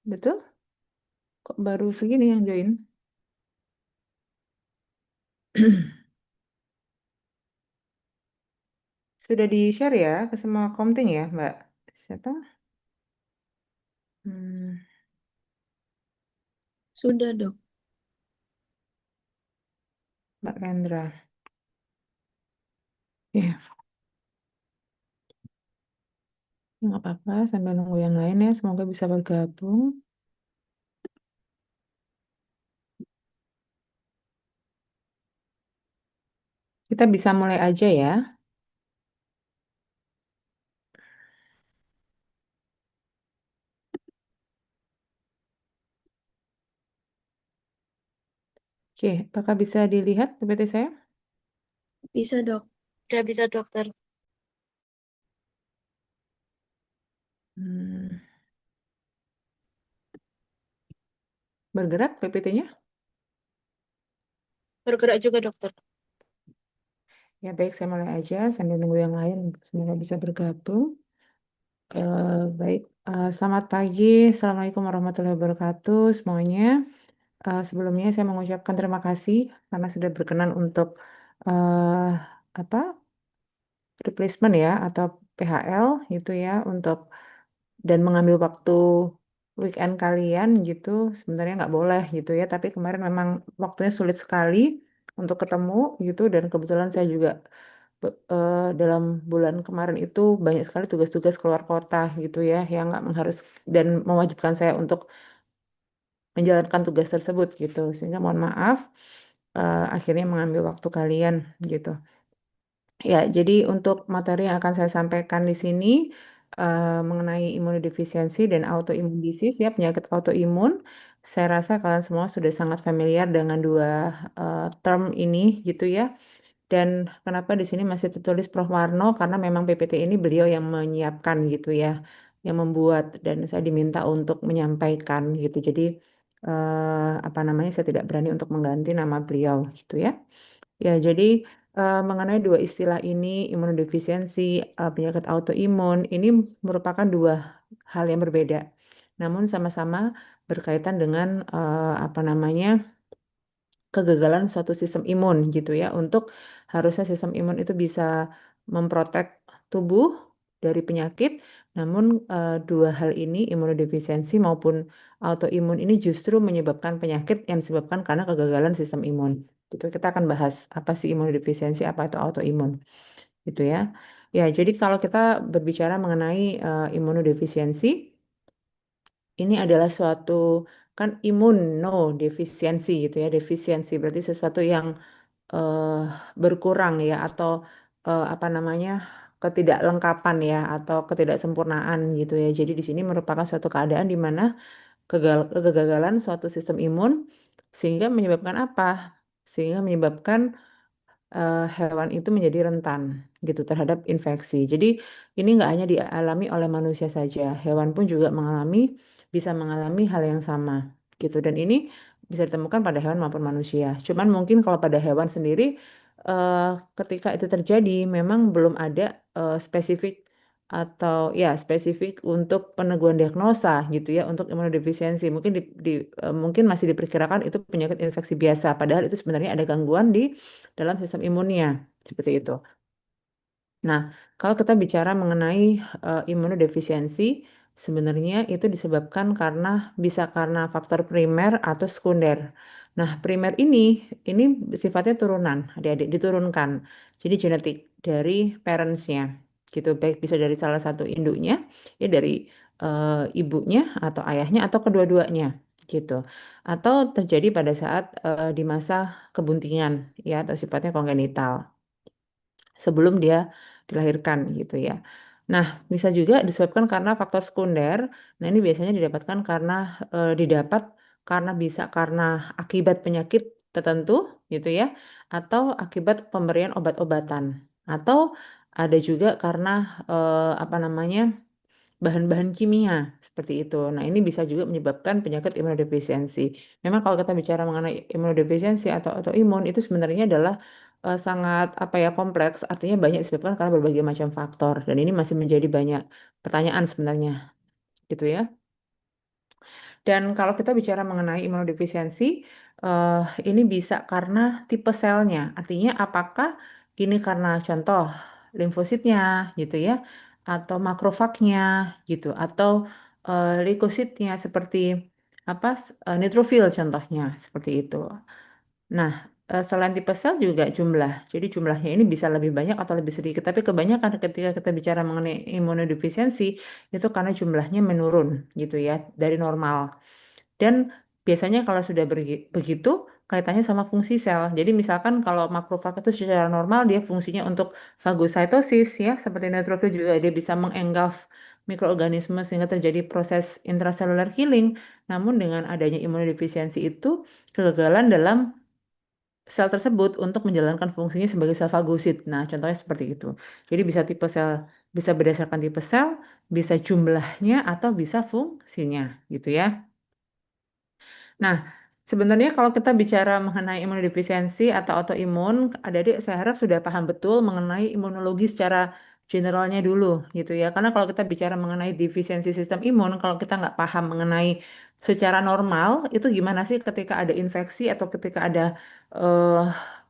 Betul? Kok baru segini yang join? Sudah di-share ya ke semua komting ya, Mbak? Siapa? Hmm, Sudah, Dok. Mbak Kendra. Ya, nggak apa-apa sambil nunggu yang lain ya. Semoga bisa bergabung. Kita bisa mulai aja ya. Oke, apakah bisa dilihat PPT saya? Bisa, Dok. Sudah bisa, dokter. Hmm, Bergerak PPT-nya? Bergerak juga, dokter. Ya baik, saya mulai aja sambil nunggu yang lain. Semoga bisa bergabung. Baik, selamat pagi. Assalamualaikum warahmatullahi wabarakatuh semuanya. Sebelumnya saya mengucapkan terima kasih karena sudah berkenan untuk eh, apa replacement ya atau PHL gitu ya untuk dan mengambil waktu weekend kalian gitu sebenarnya nggak boleh gitu ya tapi kemarin memang waktunya sulit sekali untuk ketemu gitu dan kebetulan saya juga dalam bulan kemarin itu banyak sekali tugas-tugas keluar kota gitu ya yang nggak mengharus dan mewajibkan saya untuk menjalankan tugas tersebut gitu sehingga mohon maaf akhirnya mengambil waktu kalian gitu. Ya, jadi untuk materi yang akan saya sampaikan di sini mengenai imunodefisiensi dan autoimun disease ya penyakit autoimun. Saya rasa kalian semua sudah sangat familiar dengan dua term ini gitu ya. Dan kenapa di sini masih tertulis Prof. Warno karena memang PPT ini beliau yang menyiapkan gitu ya, yang membuat dan saya diminta untuk menyampaikan gitu. Jadi apa namanya saya tidak berani untuk mengganti nama beliau gitu ya. Ya, jadi mengenai dua istilah ini, imunodefisiensi, penyakit autoimun, ini merupakan dua hal yang berbeda. Namun sama-sama berkaitan dengan apa namanya kegagalan suatu sistem imun gitu ya. Untuk harusnya sistem imun itu bisa memprotek tubuh dari penyakit. Namun dua hal ini, imunodefisiensi maupun autoimun ini justru menyebabkan penyakit yang disebabkan karena kegagalan sistem imun. Gitu. Kita akan bahas apa sih imunodefisiensi, apa itu autoimun, gitu ya. Ya, jadi kalau kita berbicara mengenai imunodefisiensi, ini adalah suatu kan imunodefisiensi gitu ya, defisiensi berarti sesuatu yang eh, berkurang ya atau apa namanya ketidaklengkapan ya atau ketidaksempurnaan gitu ya. Jadi di sini merupakan suatu keadaan di mana kegagalan suatu sistem imun sehingga menyebabkan apa? Sehingga menyebabkan hewan itu menjadi rentan gitu terhadap infeksi. Jadi ini nggak hanya dialami oleh manusia saja, hewan pun juga bisa mengalami hal yang sama gitu. Dan ini bisa ditemukan pada hewan maupun manusia. Cuman mungkin kalau pada hewan sendiri, eh, ketika itu terjadi, memang belum ada spesifik atau ya spesifik untuk peneguhan diagnosa gitu ya untuk imunodefisiensi. Mungkin mungkin masih diperkirakan itu penyakit infeksi biasa, padahal itu sebenarnya ada gangguan di dalam sistem imunnya, seperti itu. Nah, kalau kita bicara mengenai imunodefisiensi, sebenarnya itu disebabkan bisa karena faktor primer atau sekunder. Nah, primer ini sifatnya turunan, adik-adik diturunkan. Jadi genetik dari parents-nya, gitu. Baik bisa dari salah satu induknya, ya dari ibunya atau ayahnya atau kedua-duanya, gitu. Atau terjadi pada saat di masa kebuntingan, ya atau sifatnya kongenital sebelum dia dilahirkan gitu ya. Nah, bisa juga disebabkan karena faktor sekunder. Nah, ini biasanya didapatkan didapat karena akibat penyakit tertentu gitu ya, atau akibat pemberian obat-obatan, atau ada juga karena apa namanya bahan-bahan kimia seperti itu. Nah, ini bisa juga menyebabkan penyakit imunodefisiensi. Memang kalau kita bicara mengenai imunodefisiensi atau autoimun itu sebenarnya adalah sangat apa ya kompleks, artinya banyak disebabkan karena berbagai macam faktor dan ini masih menjadi banyak pertanyaan sebenarnya gitu ya. Dan kalau kita bicara mengenai imunodefisiensi, ini bisa karena tipe selnya. Artinya apakah ini karena contoh limfositnya gitu ya, atau makrofagnya gitu, atau leukositnya seperti apa neutrofil contohnya seperti itu. Nah, selain tipe sel juga jumlah. Jadi jumlahnya ini bisa lebih banyak atau lebih sedikit. Tapi kebanyakan ketika kita bicara mengenai imunodefisiensi, itu karena jumlahnya menurun gitu ya, dari normal. Dan biasanya kalau sudah begitu, kaitannya sama fungsi sel. Jadi misalkan kalau makrofag itu secara normal, dia fungsinya untuk fagositosis ya, seperti neutrofil juga dia bisa mengengulf mikroorganisme sehingga terjadi proses intracellular killing. Namun dengan adanya imunodefisiensi itu, kegagalan dalam sel tersebut untuk menjalankan fungsinya sebagai sel fagosit. Nah, contohnya seperti itu. Jadi bisa tipe sel, bisa berdasarkan tipe sel, bisa jumlahnya atau bisa fungsinya, gitu ya. Nah, sebenarnya kalau kita bicara mengenai imunodefisiensi atau autoimun, adik-adik saya harap sudah paham betul mengenai imunologi secara generalnya dulu, gitu ya. Karena kalau kita bicara mengenai defisiensi sistem imun, kalau kita nggak paham mengenai secara normal, itu gimana sih ketika ada infeksi atau ketika ada eh,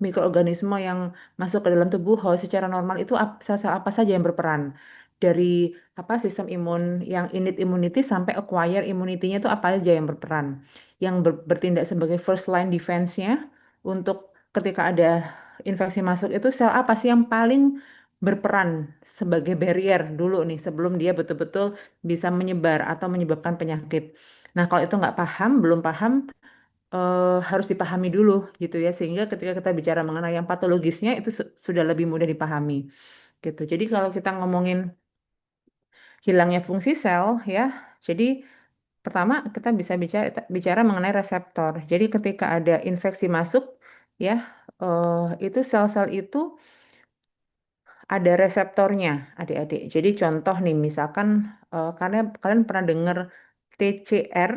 mikroorganisme yang masuk ke dalam tubuh, secara normal itu sel-sel apa saja yang berperan? Dari apa sistem imun yang innate immunity sampai acquired immunity-nya itu apa aja yang berperan? Yang bertindak sebagai first line defense-nya untuk ketika ada infeksi masuk itu sel apa sih yang paling berperan sebagai barrier dulu nih sebelum dia betul-betul bisa menyebar atau menyebabkan penyakit. Nah, kalau itu nggak paham, belum paham, harus dipahami dulu gitu ya sehingga ketika kita bicara mengenai yang patologisnya itu sudah lebih mudah dipahami gitu. Jadi kalau kita ngomongin hilangnya fungsi sel ya, jadi pertama, kita bisa bicara mengenai reseptor. Jadi ketika ada infeksi masuk, ya, itu sel-sel itu ada reseptornya, adik-adik. Jadi contoh nih, misalkan kalian kalian pernah dengar TCR,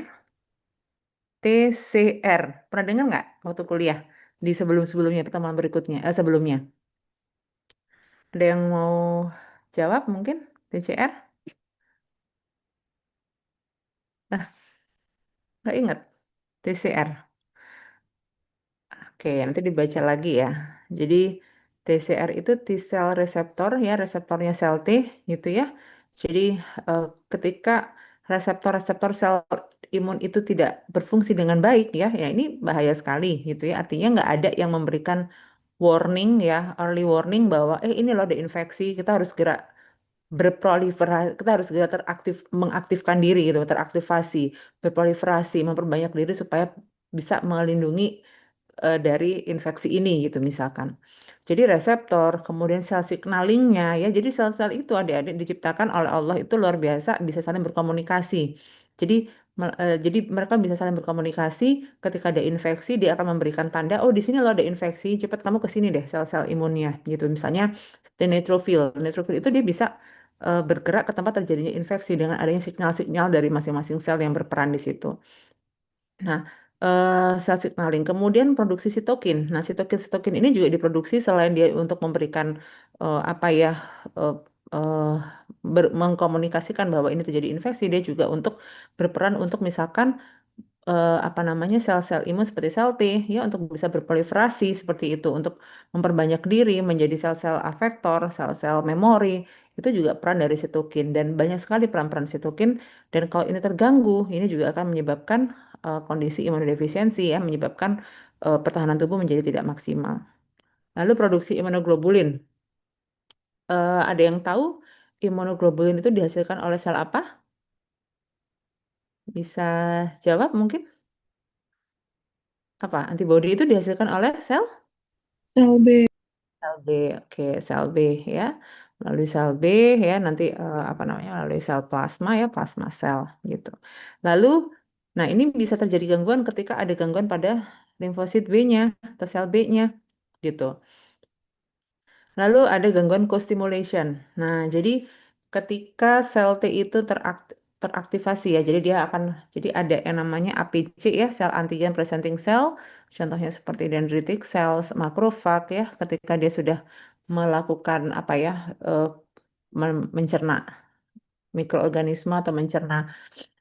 TCR, pernah dengar nggak waktu kuliah di sebelum-sebelumnya pertemuan berikutnya, sebelumnya? Ada yang mau jawab mungkin TCR? Nah, nggak ingat TCR. Oke, nanti dibaca lagi ya. Jadi TCR itu T cell receptor ya, reseptornya sel T gitu ya. Jadi eh, ketika reseptor-reseptor sel imun itu tidak berfungsi dengan baik ya, ya ini bahaya sekali gitu ya. Artinya nggak ada yang memberikan warning ya, early warning bahwa ini loh ada infeksi, kita harus segera berproliferasi, kita harus segera mengaktifkan diri gitu, teraktivasi, berproliferasi, memperbanyak diri supaya bisa melindungi dari infeksi ini gitu misalkan. Jadi reseptor, kemudian sel signalingnya ya. Jadi sel-sel itu adik-adik diciptakan oleh Allah itu luar biasa bisa saling berkomunikasi. Jadi jadi mereka bisa saling berkomunikasi ketika ada infeksi dia akan memberikan tanda oh di sini lo ada infeksi cepat kamu ke sini deh sel-sel imunnya gitu misalnya seperti neutrofil. Neutrofil itu dia bisa bergerak ke tempat terjadinya infeksi dengan adanya sinyal-sinyal dari masing-masing sel yang berperan di situ. Nah, sel signaling. Kemudian produksi sitokin. Nah, sitokin ini juga diproduksi selain dia untuk memberikan apa ya eh, eh, mengkomunikasikan bahwa ini terjadi infeksi, dia juga untuk berperan untuk misalkan apa namanya sel-sel imun seperti sel T ya untuk bisa berproliferasi seperti itu untuk memperbanyak diri menjadi sel-sel efektor, sel-sel memori itu juga peran dari sitokin dan banyak sekali peran-peran sitokin dan kalau ini terganggu ini juga akan menyebabkan kondisi imunodefisiensi ya menyebabkan pertahanan tubuh menjadi tidak maksimal. Lalu produksi imunoglobulin. Ada yang tahu imunoglobulin itu dihasilkan oleh sel apa? Bisa jawab mungkin? Apa? Antibodi itu dihasilkan oleh sel? Sel B. Sel B, oke, sel B ya. Melalui sel B ya, nanti apa namanya, melalui sel plasma ya, plasma sel gitu. Lalu, nah ini bisa terjadi gangguan ketika ada gangguan pada limfosit B-nya atau sel B-nya gitu. Lalu ada gangguan co-stimulation. Nah, jadi ketika sel T itu teraktivasi ya, jadi dia akan, jadi ada yang namanya APC ya, sel antigen presenting cell, contohnya seperti dendritic cells, makrofag ya, ketika dia sudah melakukan apa ya, mencerna mikroorganisme atau mencerna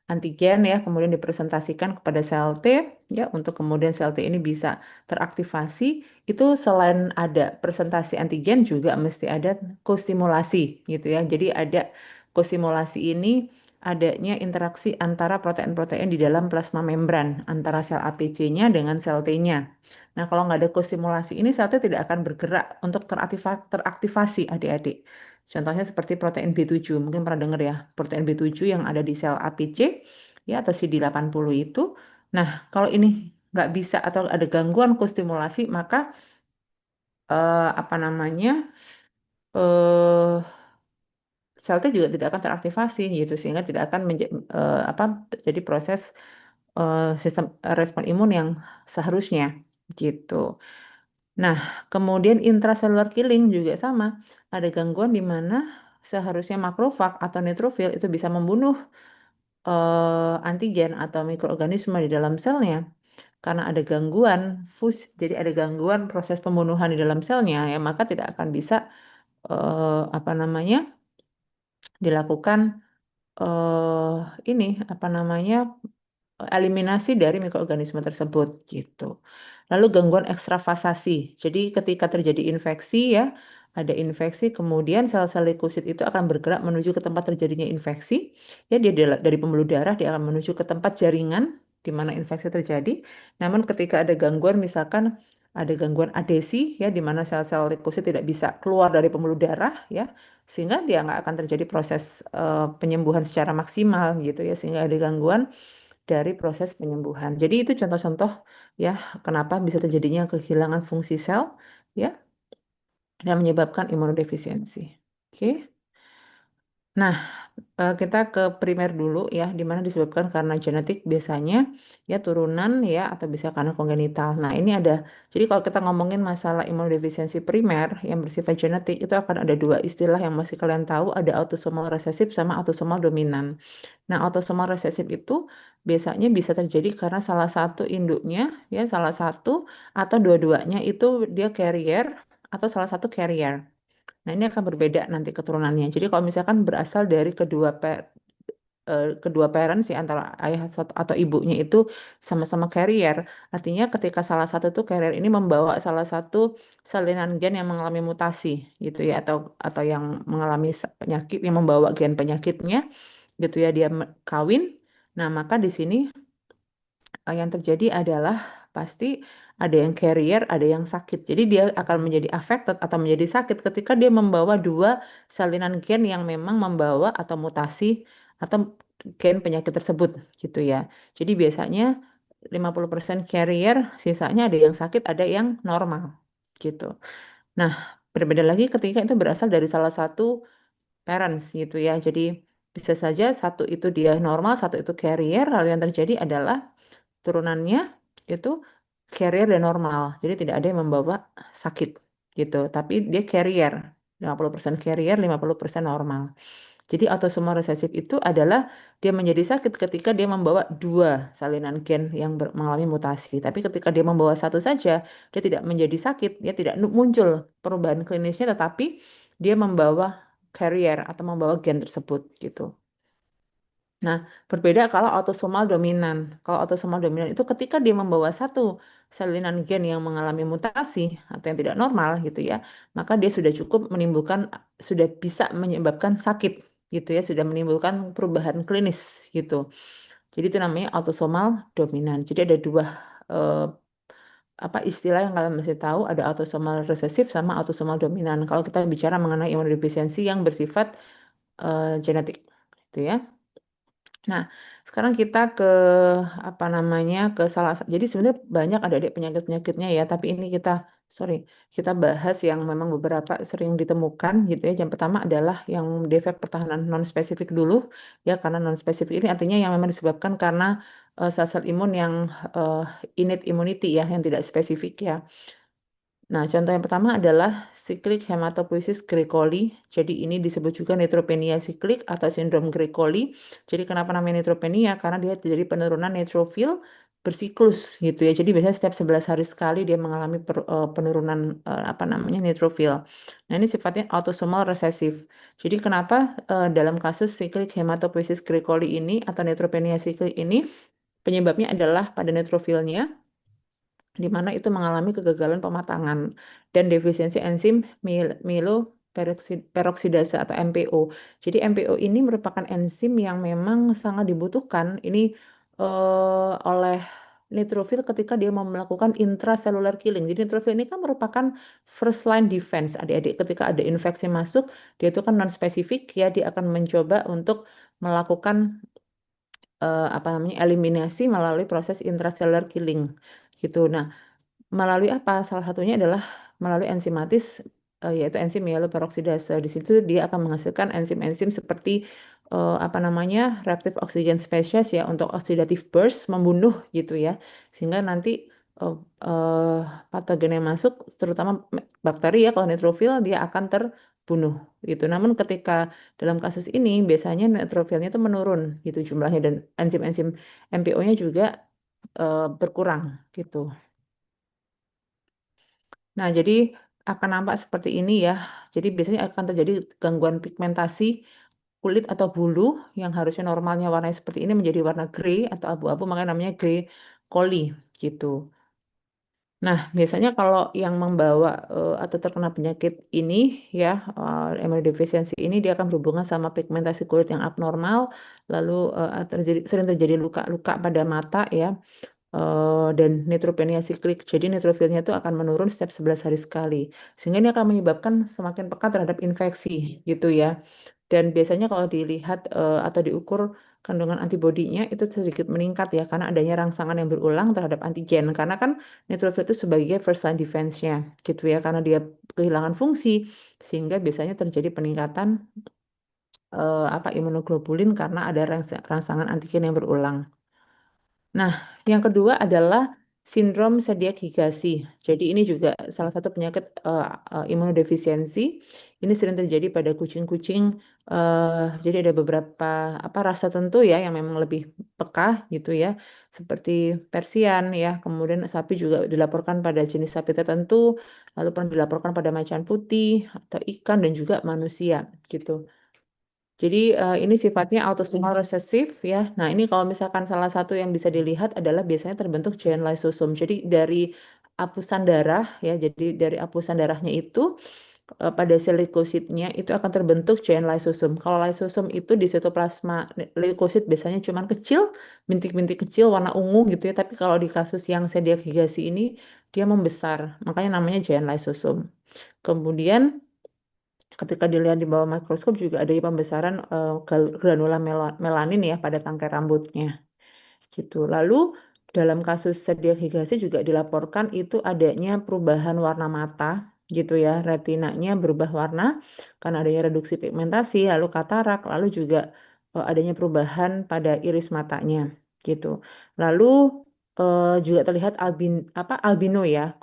antigen ya, kemudian dipresentasikan kepada sel T ya untuk kemudian sel T ini bisa teraktivasi. Itu selain ada presentasi antigen juga mesti ada kostimulasi gitu ya. Jadi ada kostimulasi ini adanya interaksi antara protein-protein di dalam plasma membran antara sel APC-nya dengan sel T-nya. Nah, kalau nggak ada kostimulasi ini sel T tidak akan bergerak untuk teraktivasi adik-adik. Contohnya seperti protein B7, mungkin pernah dengar ya, protein B7 yang ada di sel APC ya atau CD80 itu. Nah, kalau ini nggak bisa atau ada gangguan kostimulasi, maka apa namanya eh sel T juga tidak akan teraktivasi gitu sehingga tidak akan terjadi proses sistem respon imun yang seharusnya gitu. Nah, kemudian intracellular killing juga sama. Ada gangguan di mana seharusnya makrofag atau neutrofil itu bisa membunuh antigen atau mikroorganisme di dalam selnya. Karena ada gangguan jadi ada gangguan proses pembunuhan di dalam selnya ya, maka tidak akan bisa apa namanya dilakukan eh ini apa namanya eliminasi dari mikroorganisme tersebut gitu. Lalu gangguan ekstravasasi. Jadi ketika terjadi infeksi ya, ada infeksi kemudian sel-sel leukosit itu akan bergerak menuju ke tempat terjadinya infeksi. Ya dia dari pembuluh darah dia akan menuju ke tempat jaringan di mana infeksi terjadi. Namun ketika ada gangguan misalkan ada gangguan adesi ya di mana sel-sel leukosit tidak bisa keluar dari pembuluh darah ya sehingga dia nggak akan terjadi proses penyembuhan secara maksimal gitu ya sehingga ada gangguan dari proses penyembuhan. Jadi itu contoh-contoh ya kenapa bisa terjadinya kehilangan fungsi sel ya dan menyebabkan imunodefisiensi. Oke. Nah, kita ke primer dulu ya, di mana disebabkan karena genetik biasanya ya turunan ya atau bisa karena kongenital. Nah, ini ada jadi kalau kita ngomongin masalah imunodefisiensi primer yang bersifat genetik itu akan ada dua istilah yang masih kalian tahu, ada autosomal resesif sama autosomal dominan. Nah, autosomal resesif itu biasanya bisa terjadi karena salah satu induknya ya salah satu atau dua-duanya itu dia carrier atau salah satu carrier. Nah, ini akan berbeda nanti keturunannya. Jadi kalau misalkan berasal dari kedua parents sih antara ayah atau ibunya itu sama-sama carrier, artinya ketika salah satu tuh carrier ini membawa salah satu salinan gen yang mengalami mutasi gitu ya atau yang mengalami penyakit yang membawa gen penyakitnya gitu ya dia kawin. Nah, maka di sini yang terjadi adalah pasti ada yang carrier, ada yang sakit. Jadi dia akan menjadi affected atau menjadi sakit ketika dia membawa dua salinan gen yang memang membawa atau mutasi atau gen penyakit tersebut gitu ya. Jadi biasanya 50% carrier, sisanya ada yang sakit, ada yang normal gitu. Nah, berbeda lagi ketika itu berasal dari salah satu parents gitu ya. Jadi bisa saja satu itu dia normal, satu itu carrier, lalu yang terjadi adalah turunannya itu carrier dan normal. Jadi tidak ada yang membawa sakit gitu. Tapi dia carrier. 50% carrier, 50% normal. Jadi autosomal resesif itu adalah dia menjadi sakit ketika dia membawa dua salinan gen yang mengalami mutasi. Tapi ketika dia membawa satu saja, dia tidak menjadi sakit, dia tidak muncul perubahan klinisnya, tetapi dia membawa carrier atau membawa gen tersebut gitu. Nah, berbeda kalau autosomal dominan. Kalau autosomal dominan itu ketika dia membawa satu salinan gen yang mengalami mutasi atau yang tidak normal gitu ya, maka dia sudah cukup menimbulkan, sudah bisa menyebabkan sakit gitu ya, sudah menimbulkan perubahan klinis gitu. Jadi itu namanya autosomal dominan. Jadi ada dua eh, istilah yang kalian mesti tahu, ada autosomal resesif sama autosomal dominan. Kalau kita bicara mengenai imunodefisiensi yang bersifat genetik, gitu ya. Nah, sekarang kita ke apa namanya ke jadi sebenarnya banyak adik-adik penyakit-penyakitnya ya, tapi ini kita bahas yang memang beberapa sering ditemukan gitu ya. Yang pertama adalah yang defek pertahanan non spesifik dulu ya, karena non spesifik ini artinya yang memang disebabkan karena sel-sel imun yang eh, innate immunity ya, yang tidak spesifik ya. Nah, contoh yang pertama adalah siklik hematopoiesis Grecoli. Jadi ini disebut juga neutropenia siklik atau sindrom Grecoli. Jadi kenapa namanya neutropenia? Karena dia terjadi penurunan neutrofil bersiklus gitu ya. Jadi biasanya setiap 11 hari sekali dia mengalami penurunan apa namanya neutrofil. Nah, ini sifatnya autosomal resesif. Jadi kenapa dalam kasus siklik hematopoiesis cricolli ini atau neutropenia siklik ini penyebabnya adalah pada neutrofilnya di mana itu mengalami kegagalan pematangan dan defisiensi enzim peroksidase atau MPO. Jadi MPO ini merupakan enzim yang memang sangat dibutuhkan ini oleh neutrofil ketika dia mau melakukan intracellular killing. Jadi neutrofil ini kan merupakan first line defense. Adik-adik ketika ada infeksi masuk, dia itu kan non spesifik ya, dia akan mencoba untuk melakukan apa namanya eliminasi melalui proses intracellular killing gitu. Nah, melalui apa? Salah satunya adalah melalui enzimatis, yaitu enzim myeloperoksidase. Di situ dia akan menghasilkan enzim-enzim seperti apa namanya reactive oxygen species ya untuk oxidative burst membunuh gitu ya, sehingga nanti eh, eh, patogen yang masuk, terutama bakteri ya kalau neutrofil dia akan terbunuh gitu. Namun ketika dalam kasus ini biasanya neutrofilnya itu menurun gitu jumlahnya dan enzim-enzim MPO-nya juga berkurang gitu. Nah, jadi akan nampak seperti ini ya. Jadi biasanya akan terjadi gangguan pigmentasi kulit atau bulu yang harusnya normalnya warnanya seperti ini menjadi warna grey atau abu-abu, makanya namanya grey coli gitu. Nah, biasanya kalau yang membawa atau terkena penyakit ini ya, imunodefisiensi ini dia akan berhubungan sama pigmentasi kulit yang abnormal, lalu sering terjadi luka-luka pada mata ya, dan neutropenia siklik. Jadi neutrofilnya itu akan menurun setiap 11 hari sekali. Sehingga ini akan menyebabkan semakin peka terhadap infeksi gitu ya. Dan biasanya kalau dilihat atau diukur kandungan antibodinya itu sedikit meningkat ya karena adanya rangsangan yang berulang terhadap antigen. Karena kan neutrofil itu sebagai first line defense-nya gitu ya, karena dia kehilangan fungsi sehingga biasanya terjadi peningkatan apa imunoglobulin karena ada rangsangan antigen yang berulang. Nah, yang kedua adalah sindrom sediak higasi. Jadi ini juga salah satu penyakit imunodefisiensi. Ini sering terjadi pada kucing-kucing. Jadi ada beberapa apa ras tertentu ya yang memang lebih peka gitu ya, seperti Persian ya. Kemudian sapi juga dilaporkan pada jenis sapi tertentu, lalu pernah dilaporkan pada macan putih atau ikan dan juga manusia gitu. Jadi ini sifatnya autosomal resesif ya. Nah, ini kalau misalkan salah satu yang bisa dilihat adalah biasanya terbentuk giant lysosom. Jadi dari apusan darah ya, jadi dari apusan darahnya itu pada sel leukositnya itu akan terbentuk giant lysosom. Kalau lysosom itu di sitoplasma leukosit biasanya cuma kecil, bintik-bintik kecil warna ungu gitu ya. Tapi kalau di kasus yang sediak higasi ini dia membesar, makanya namanya giant lysosom. Kemudian ketika dilihat di bawah mikroskop juga ada pembesaran granula melanin ya pada tangkai rambutnya gitu. Lalu dalam kasus sediak higasi juga dilaporkan itu adanya perubahan warna mata gitu ya, retinanya berubah warna karena adanya reduksi pigmentasi, lalu katarak, lalu juga adanya perubahan pada iris matanya gitu. Lalu juga terlihat albino ya,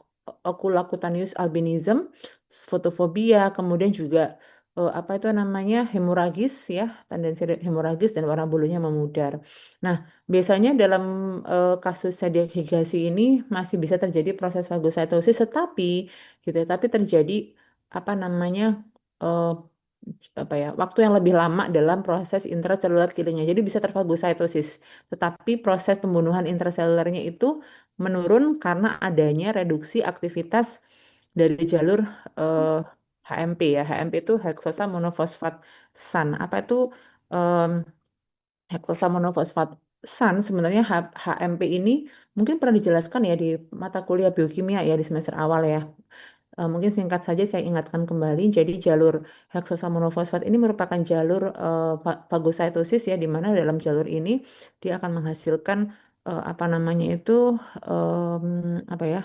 oculocutaneous albinism, fotofobia, kemudian juga apa itu namanya hemoragis ya, tendensi hemoragis dan warna bulunya memudar. Nah, biasanya dalam kasus zodiak higasi ini masih bisa terjadi proses fagositosis, tetapi gitu ya, tapi terjadi apa namanya eh, apa ya waktu yang lebih lama dalam proses intracellular killingnya. Jadi bisa terfagositosis, tetapi proses pembunuhan intrasellularnya itu menurun karena adanya reduksi aktivitas dari jalur eh, HMP ya. HMP itu heksosa monofosfat SAN. Apa itu hektosa monofosfat SAN? Sebenarnya HMP ini mungkin pernah dijelaskan ya di mata kuliah biokimia ya di semester awal ya. Mungkin singkat saja saya ingatkan kembali. Jadi jalur heksosa monofosfat ini merupakan jalur fagositosis ya, di mana dalam jalur ini dia akan menghasilkan apa namanya itu apa ya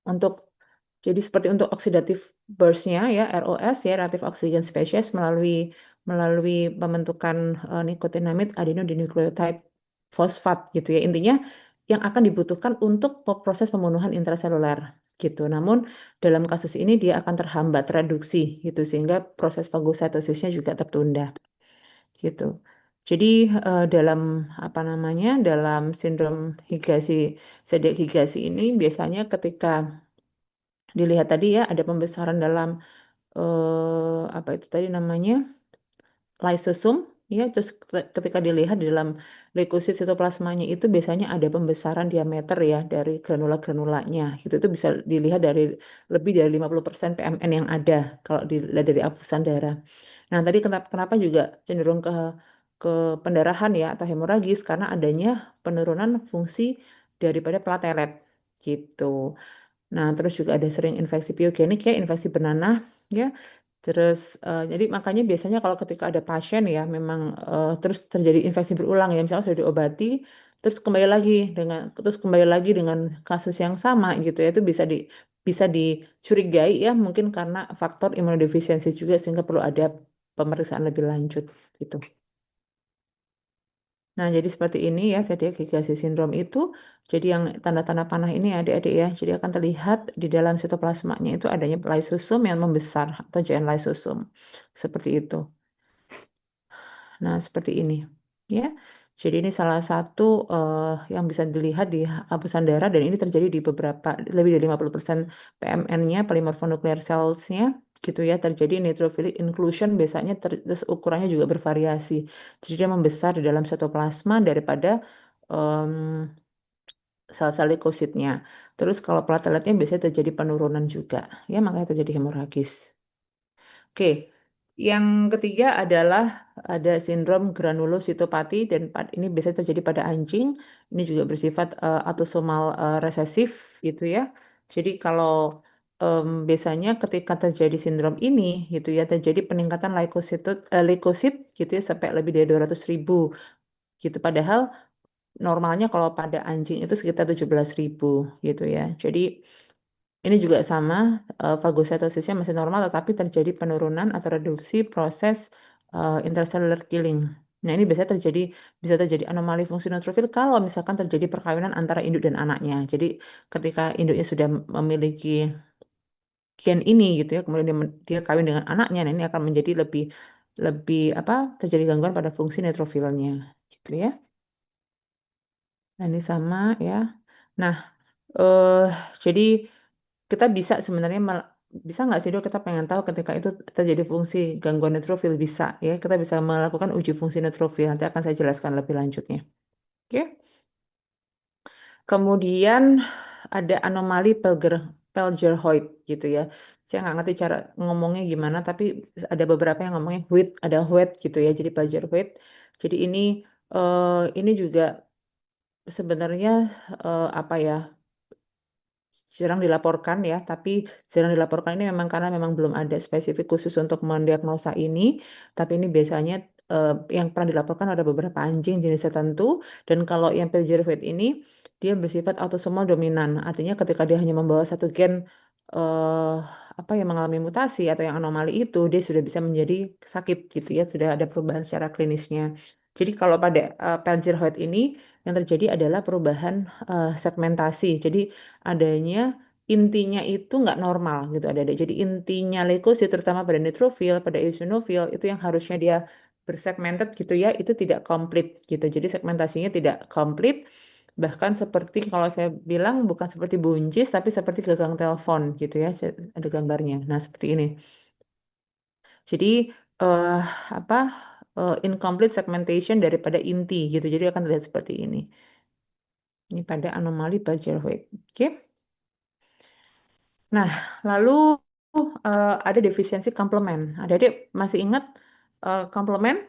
untuk jadi seperti untuk oxidative burst-nya ya ROS ya reactive oxygen species melalui melalui pembentukan nikotinamid adenodinucleotide fosfat gitu ya. Intinya yang akan dibutuhkan untuk proses pembunuhan intraseluler gitu. Namun dalam kasus ini dia akan terhambat reduksi gitu sehingga proses fagositosisnya juga tertunda gitu. Jadi dalam apa namanya dalam sindrom Higashi zodiak Higashi ini biasanya ketika dilihat tadi ya ada pembesaran dalam apa itu tadi namanya lysosum ya terus ketika dilihat di dalam leukosit sitoplasmanya itu biasanya ada pembesaran diameter ya dari granula-granulanya itu bisa dilihat dari lebih dari 50% PMN yang ada kalau dilihat dari apusan darah. Nah, tadi kenapa juga cenderung ke pendarahan ya atau hemoragis karena adanya penurunan fungsi daripada platelet gitu. Nah, terus juga ada sering infeksi piogenik ya, infeksi bernanah ya. Terus jadi makanya biasanya kalau ketika ada pasien ya memang terus terjadi infeksi berulang ya, misalnya sudah diobati terus kembali lagi dengan kasus yang sama gitu ya, itu bisa dicurigai ya mungkin karena faktor imunodefisiensi juga sehingga perlu ada pemeriksaan lebih lanjut gitu. Nah, jadi seperti ini ya, zodiak Higashi sindrom itu. Jadi yang tanda-tanda panah ini adik-adik ya, jadi akan terlihat di dalam sitoplasmanya itu adanya lysosum yang membesar atau giant lysosome. Seperti itu. Nah, seperti ini. Ya. Jadi ini salah satu yang bisa dilihat di hapusan darah dan ini terjadi di beberapa lebih dari 50% PMN-nya, polymerphonuklear cells-nya gitu ya, terjadi neutrophilic inclusion biasanya terus ukurannya juga bervariasi. Jadi dia membesar di dalam sitoplasma daripada em, sel-sel leukositnya. Terus kalau plateletnya biasanya terjadi penurunan juga, ya makanya terjadi hemoragis. Oke, yang ketiga adalah ada sindrom granulositopati dan ini biasanya terjadi pada anjing. Ini juga bersifat autosomal resesif gitu ya. Jadi kalau biasanya ketika terjadi sindrom ini gitu ya terjadi peningkatan leukosit gitu ya sampai lebih dari 200.000 gitu. Padahal normalnya kalau pada anjing itu sekitar 17.000 gitu ya. Jadi ini juga sama, fagositosisnya masih normal, tetapi terjadi penurunan atau reduksi proses intercellular killing. Nah, ini bisa terjadi anomali fungsi neutrofil kalau misalkan terjadi perkawinan antara induk dan anaknya. Jadi, ketika induknya sudah memiliki gen ini gitu ya, kemudian dia kawin dengan anaknya, nah ini akan menjadi lebih lebih apa terjadi gangguan pada fungsi neutrofilnya, gitu ya. Nah, ini sama ya. Nah, eh jadi kita bisa sebenarnya bisa nggak sih dok kita pengen tahu ketika itu terjadi fungsi gangguan neutrofil bisa ya kita bisa melakukan uji fungsi neutrofil nanti akan saya jelaskan lebih lanjutnya. Oke. Kemudian ada anomali Pelger-Hoyt gitu ya. Saya nggak ngerti cara ngomongnya gimana tapi ada beberapa yang ngomongnya ada Hoyt gitu ya. Jadi Pelger-Hoyt. Jadi ini juga sebenarnya apa ya jarang dilaporkan ya, tapi jarang dilaporkan ini memang karena memang belum ada spesifik khusus untuk mendiagnosa ini. Tapi ini biasanya yang pernah dilaporkan ada beberapa anjing jenis tertentu. Dan kalau yang Pilgerweight ini dia bersifat autosomal dominan. Artinya ketika dia hanya membawa satu gen eh, apa yang mengalami mutasi atau yang anomali itu, dia sudah bisa menjadi sakit gitu ya, sudah ada perubahan secara klinisnya. Jadi kalau pada Pilgerweight ini yang terjadi adalah perubahan segmentasi. Jadi adanya intinya itu nggak normal gitu ada. Jadi intinya leukosit terutama pada neutrofil, pada eosinofil itu yang harusnya dia bersegmented gitu ya, itu tidak komplit gitu. Jadi segmentasinya tidak komplit. Bahkan seperti kalau saya bilang bukan seperti buncis tapi seperti gagang telepon gitu ya. Ada gambarnya. Nah, seperti ini. Jadi eh apa incomplete segmentation daripada inti gitu. Jadi akan terlihat seperti ini. Ini pada anomali Bajelweit. Oke. Nah, lalu ada defisiensi komplement. Adik-adik masih ingat komplement?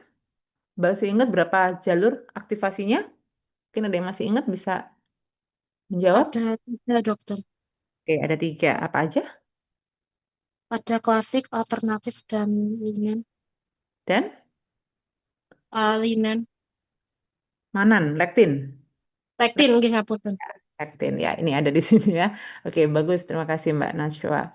Masih ingat berapa jalur aktivasinya? Mungkin ada yang masih ingat bisa menjawab? Ada 3, dokter. Oke, ada 3. Apa aja? Ada klasik, alternatif, dan linen. Dan Linen. manan, lektin. Lektin, nggih ngapunten. Lektin ya, ini ada di sini ya. Oke, bagus. Terima kasih Mbak Najwa.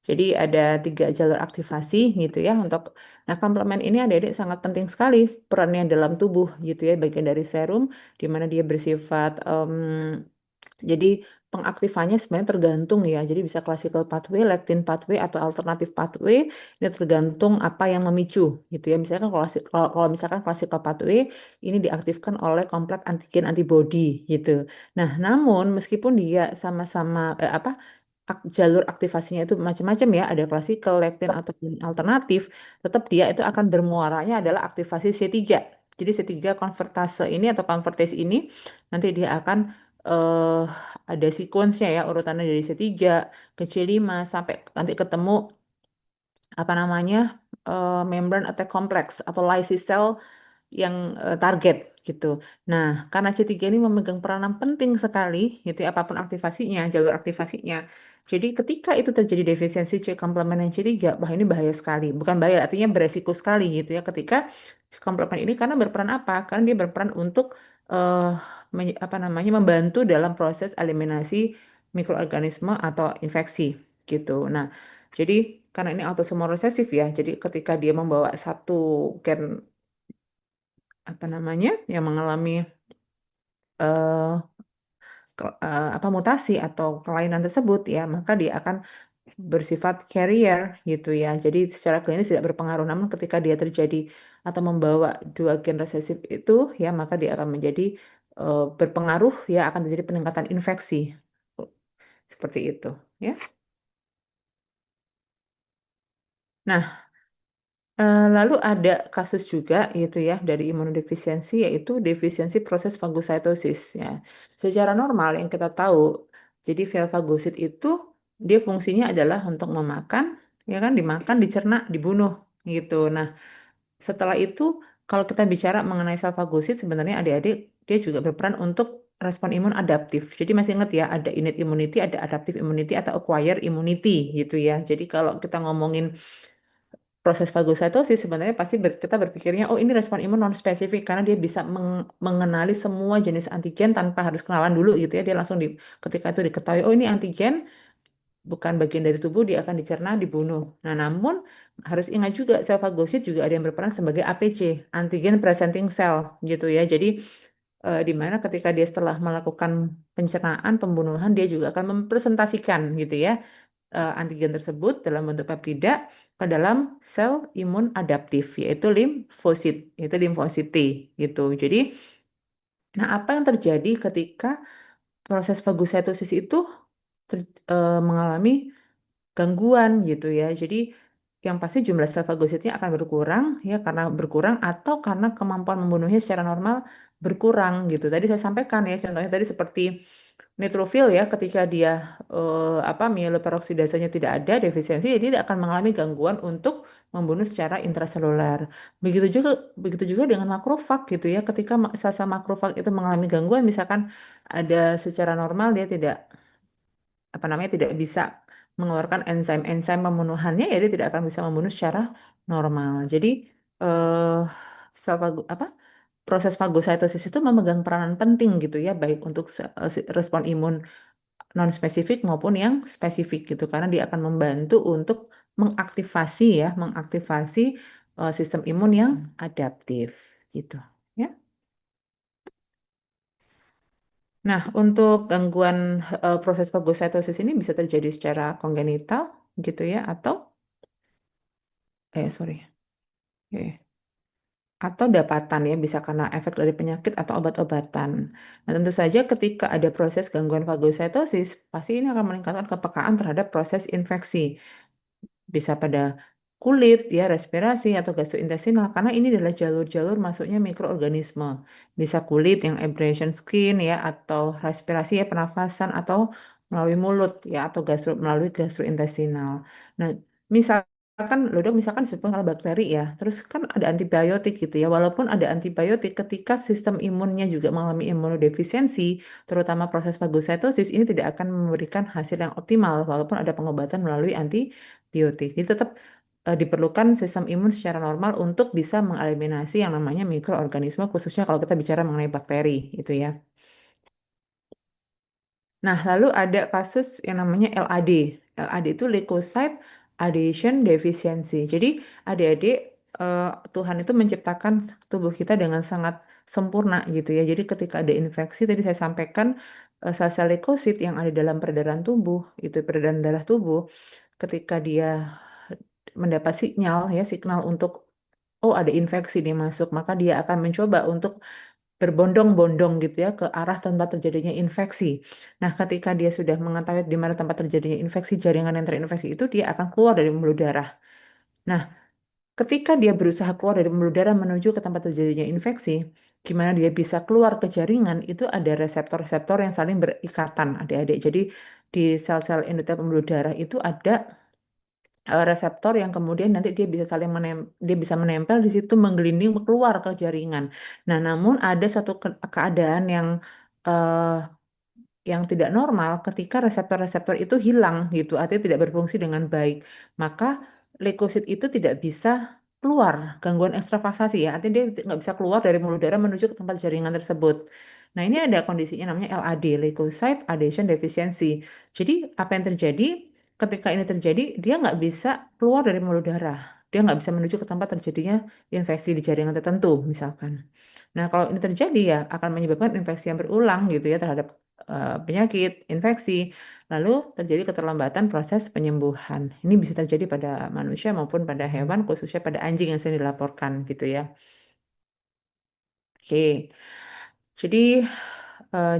Jadi ada 3 jalur aktivasi gitu ya untuk. Nah, komplement ini adik-adik sangat penting sekali perannya dalam tubuh gitu ya, bagian dari serum di mana dia bersifat jadi pengaktifannya sebenarnya tergantung ya. Jadi bisa classical pathway, lectin pathway, atau alternative pathway. Ini tergantung apa yang memicu gitu ya. Misalkan kalau misalkan classical pathway ini diaktifkan oleh kompleks antigen antibody gitu. Nah, namun meskipun dia sama-sama jalur aktivasinya itu macam-macam ya, ada klasikal, lectin ataupun alternatif, tetap dia itu akan bermuaranya adalah aktivasi C3. Jadi C3 konvertase ini atau konvertase ini nanti dia akan eh ada sequence-nya ya, urutannya dari C3 ke C5 sampai nanti ketemu apa namanya membrane attack complex atau lysis cell yang target gitu. Nah, karena C3 ini memegang peranan penting sekali, gitu ya, apapun aktivasinya, jalur aktivasinya. Jadi ketika itu terjadi defisiensi C komplement yang C3, wah ini bahaya sekali. Bukan bahaya, artinya beresiko sekali gitu ya ketika C komplement ini karena berperan apa? Karena dia berperan untuk eh apa namanya membantu dalam proses eliminasi mikroorganisme atau infeksi gitu. Nah, jadi karena ini autosomal resesif ya, jadi ketika dia membawa satu gen apa namanya yang mengalami eh, apa mutasi atau kelainan tersebut ya maka dia akan bersifat carrier gitu ya. Jadi secara klinis tidak berpengaruh, namun ketika dia terjadi atau membawa dua gen resesif itu ya maka dia akan menjadi berpengaruh ya akan terjadi peningkatan infeksi seperti itu ya. Nah, lalu ada kasus juga gitu ya dari imunodefisiensi yaitu defisiensi proses fagositosis ya. Secara normal yang kita tahu, jadi sel fagosit itu dia fungsinya adalah untuk memakan, ya kan, dimakan, dicerna, dibunuh gitu. Nah, setelah itu kalau kita bicara mengenai sel fagosit sebenarnya adik-adik dia juga berperan untuk respon imun adaptif. Jadi masih ingat ya ada innate immunity, ada adaptive immunity atau acquired immunity gitu ya. Jadi kalau kita ngomongin proses fagositosis sebenarnya pasti kita berpikirnya oh ini respon imun non spesifik karena dia bisa mengenali semua jenis antigen tanpa harus kenalan dulu gitu ya dia langsung ketika itu diketahui oh ini antigen bukan bagian dari tubuh dia akan dicerna dibunuh. Nah namun harus ingat juga sel fagosit juga ada yang berperan sebagai APC antigen presenting cell gitu ya jadi di mana ketika dia setelah melakukan pencernaan pembunuhan dia juga akan mempresentasikan gitu ya antigen tersebut dalam bentuk peptida ke dalam sel imun adaptif yaitu limfosit, yaitu limfosit T gitu. Jadi, nah apa yang terjadi ketika proses fagositosis itu mengalami gangguan gitu ya. Jadi yang pasti jumlah sel fagositnya akan berkurang ya karena berkurang atau karena kemampuan membunuhnya secara normal berkurang gitu. Tadi saya sampaikan ya contohnya tadi seperti neutrofil ya ketika dia mieloperoksidasanya tidak ada defisiensi jadi dia akan mengalami gangguan untuk membunuh secara intraseluler. Begitu juga dengan makrofag gitu ya ketika sel-sel makrofag itu mengalami gangguan misalkan ada secara normal dia tidak bisa mengeluarkan enzim-enzim pembunuhannya ya dia tidak akan bisa membunuh secara normal. Jadi eh sel proses fagositosis itu memegang peranan penting gitu ya baik untuk respon imun non spesifik maupun yang spesifik gitu karena dia akan membantu untuk mengaktifasi sistem imun yang adaptif gitu ya. Nah, untuk gangguan proses fagositosis ini bisa terjadi secara kongenital gitu ya atau sorry. Atau dapatan ya bisa karena efek dari penyakit atau obat-obatan. Nah, tentu saja ketika ada proses gangguan fagositosis, pasti ini akan meningkatkan kepekaan terhadap proses infeksi. Bisa pada kulit, ya, respirasi atau gastrointestinal karena ini adalah jalur-jalur masuknya mikroorganisme. Bisa kulit yang abrasion skin ya atau respirasi ya pernafasan atau melalui mulut ya atau melalui gastrointestinal. Nah, misalkan loh dok, misalkan disebut kalau bakteri ya, terus kan ada antibiotik gitu ya. Walaupun ada antibiotik ketika sistem imunnya juga mengalami imunodefisiensi, terutama proses fagositosis ini tidak akan memberikan hasil yang optimal walaupun ada pengobatan melalui antibiotik. Jadi tetap diperlukan sistem imun secara normal untuk bisa mengeliminasi yang namanya mikroorganisme khususnya kalau kita bicara mengenai bakteri itu ya. Nah, lalu ada kasus yang namanya LAD. LAD itu leukocyte adhesion deficiency. Jadi adik-adik Tuhan itu menciptakan tubuh kita dengan sangat sempurna gitu ya. Jadi ketika ada infeksi tadi saya sampaikan sel-sel leukosit yang ada dalam peredaran tubuh, itu peredaran darah tubuh, ketika dia mendapat signal untuk oh ada infeksi nih masuk, maka dia akan mencoba untuk berbondong-bondong gitu ya ke arah tempat terjadinya infeksi. Nah, ketika dia sudah mengetahui di mana tempat terjadinya infeksi, jaringan yang terinfeksi itu dia akan keluar dari pembuluh darah. Nah, ketika dia berusaha keluar dari pembuluh darah menuju ke tempat terjadinya infeksi, gimana dia bisa keluar ke jaringan, itu ada reseptor-reseptor yang saling berikatan, adik-adik. Jadi, di sel-sel endotel pembuluh darah itu ada reseptor yang kemudian nanti dia bisa dia bisa menempel di situ menggelinding keluar ke jaringan. Nah, namun ada satu keadaan eh, yang tidak normal ketika reseptor-reseptor itu hilang gitu, artinya tidak berfungsi dengan baik. Maka leukosit itu tidak bisa keluar, gangguan ekstravasasi ya, artinya dia nggak bisa keluar dari pembuluh darah menuju ke tempat jaringan tersebut. Nah, ini ada kondisinya namanya LAD, leukocyte adhesion deficiency. Jadi, apa yang terjadi ketika ini terjadi, dia nggak bisa keluar dari pembuluh darah. Dia nggak bisa menuju ke tempat terjadinya infeksi di jaringan tertentu, misalkan. Nah, kalau ini terjadi ya akan menyebabkan infeksi yang berulang gitu ya terhadap penyakit, infeksi, lalu terjadi keterlambatan proses penyembuhan. Ini bisa terjadi pada manusia maupun pada hewan, khususnya pada anjing yang sering dilaporkan gitu ya. Oke, jadi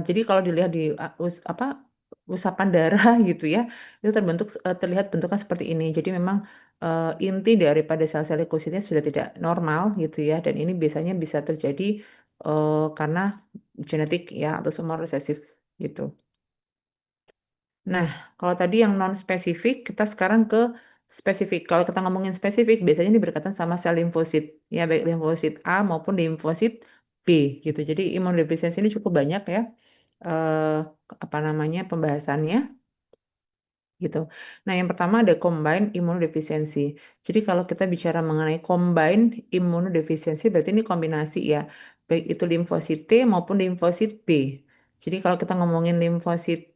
jadi kalau dilihat di apa usapan darah gitu ya, itu terlihat bentuknya seperti ini. Jadi memang inti daripada sel-sel leukositnya sudah tidak normal gitu ya, dan ini biasanya bisa terjadi karena genetik ya atau autosomal resesif gitu. Nah, kalau tadi yang non spesifik, kita sekarang ke spesifik. Kalau kita ngomongin spesifik, biasanya ini berkaitan sama sel limfosit, ya baik limfosit A maupun limfosit B gitu. Jadi imunodefisiensi ini cukup banyak ya, eh, apa namanya pembahasannya gitu. Nah, yang pertama ada combined immunodeficiency. Jadi kalau kita bicara mengenai combined immunodeficiency, berarti ini kombinasi ya, baik itu limfosit T maupun limfosit B. Jadi kalau kita ngomongin limfosit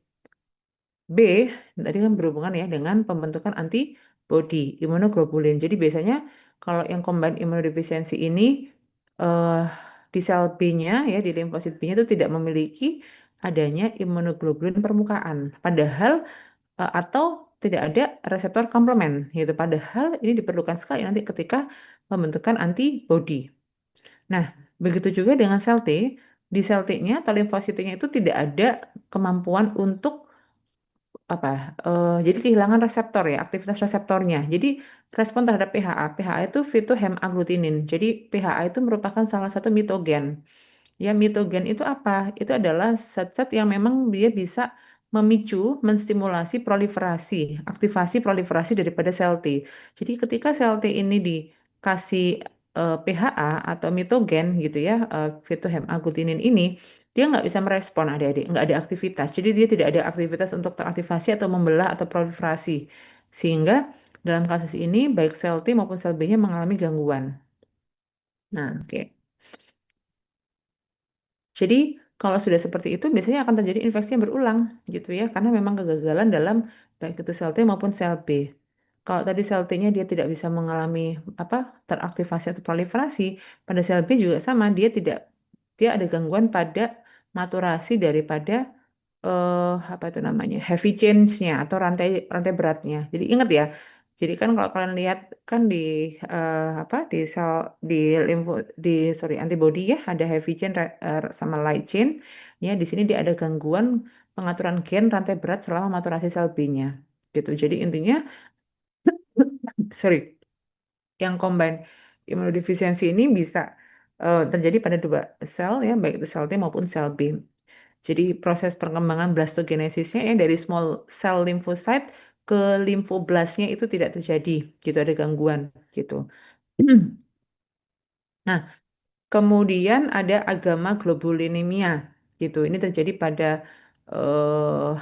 B, tadi kan berhubungan ya dengan pembentukan antibodi, imunoglobulin. Jadi biasanya kalau yang combined immunodeficiency ini eh, di sel B-nya ya di limfosit B-nya itu tidak memiliki adanya imunoglobulin permukaan. Padahal atau tidak ada reseptor komplement gitu. Padahal ini diperlukan sekali nanti ketika pembentukan antibodi. Nah, begitu juga dengan sel T, di sel T-nya atau limfosit T-nya itu tidak ada kemampuan untuk apa jadi kehilangan reseptor ya aktivitas reseptornya jadi respon terhadap PHA itu phytohemagglutinins jadi PHA itu merupakan salah satu mitogen ya mitogen itu apa itu adalah zat-zat yang memang dia bisa memicu menstimulasi proliferasi aktivasi proliferasi daripada sel T jadi ketika sel T ini dikasih PHA atau mitogen gitu ya phytohemagglutinins ini dia nggak bisa merespon adik-adik, nggak ada aktivitas. Jadi dia tidak ada aktivitas untuk teraktivasi atau membelah atau proliferasi. Sehingga dalam kasus ini baik sel T maupun sel B-nya mengalami gangguan. Nah, oke. Jadi kalau sudah seperti itu biasanya akan terjadi infeksi yang berulang gitu ya, karena memang kegagalan dalam baik itu sel T maupun sel B. Kalau tadi sel T-nya dia tidak bisa mengalami apa teraktivasi atau proliferasi, pada sel B juga sama, dia ada gangguan pada maturasi daripada apa itu namanya heavy chains-nya atau rantai rantai beratnya. Jadi ingat ya. Jadi kan kalau kalian lihat kan di apa di sel di limfo di sorry antibody ya ada heavy chain sama light chain. Ya di sini dia ada gangguan pengaturan gen rantai berat selama maturasi sel B-nya. Gitu. Jadi intinya sorry yang combine imunodefisiensi ini bisa terjadi pada dua sel ya baik itu sel T maupun sel B. Jadi proses perkembangan blastogenesisnya ya dari small cell lymphocyte ke lymphoblasnya itu tidak terjadi gitu ada gangguan gitu. Nah, kemudian ada agama globulinemia gitu. Ini terjadi pada eh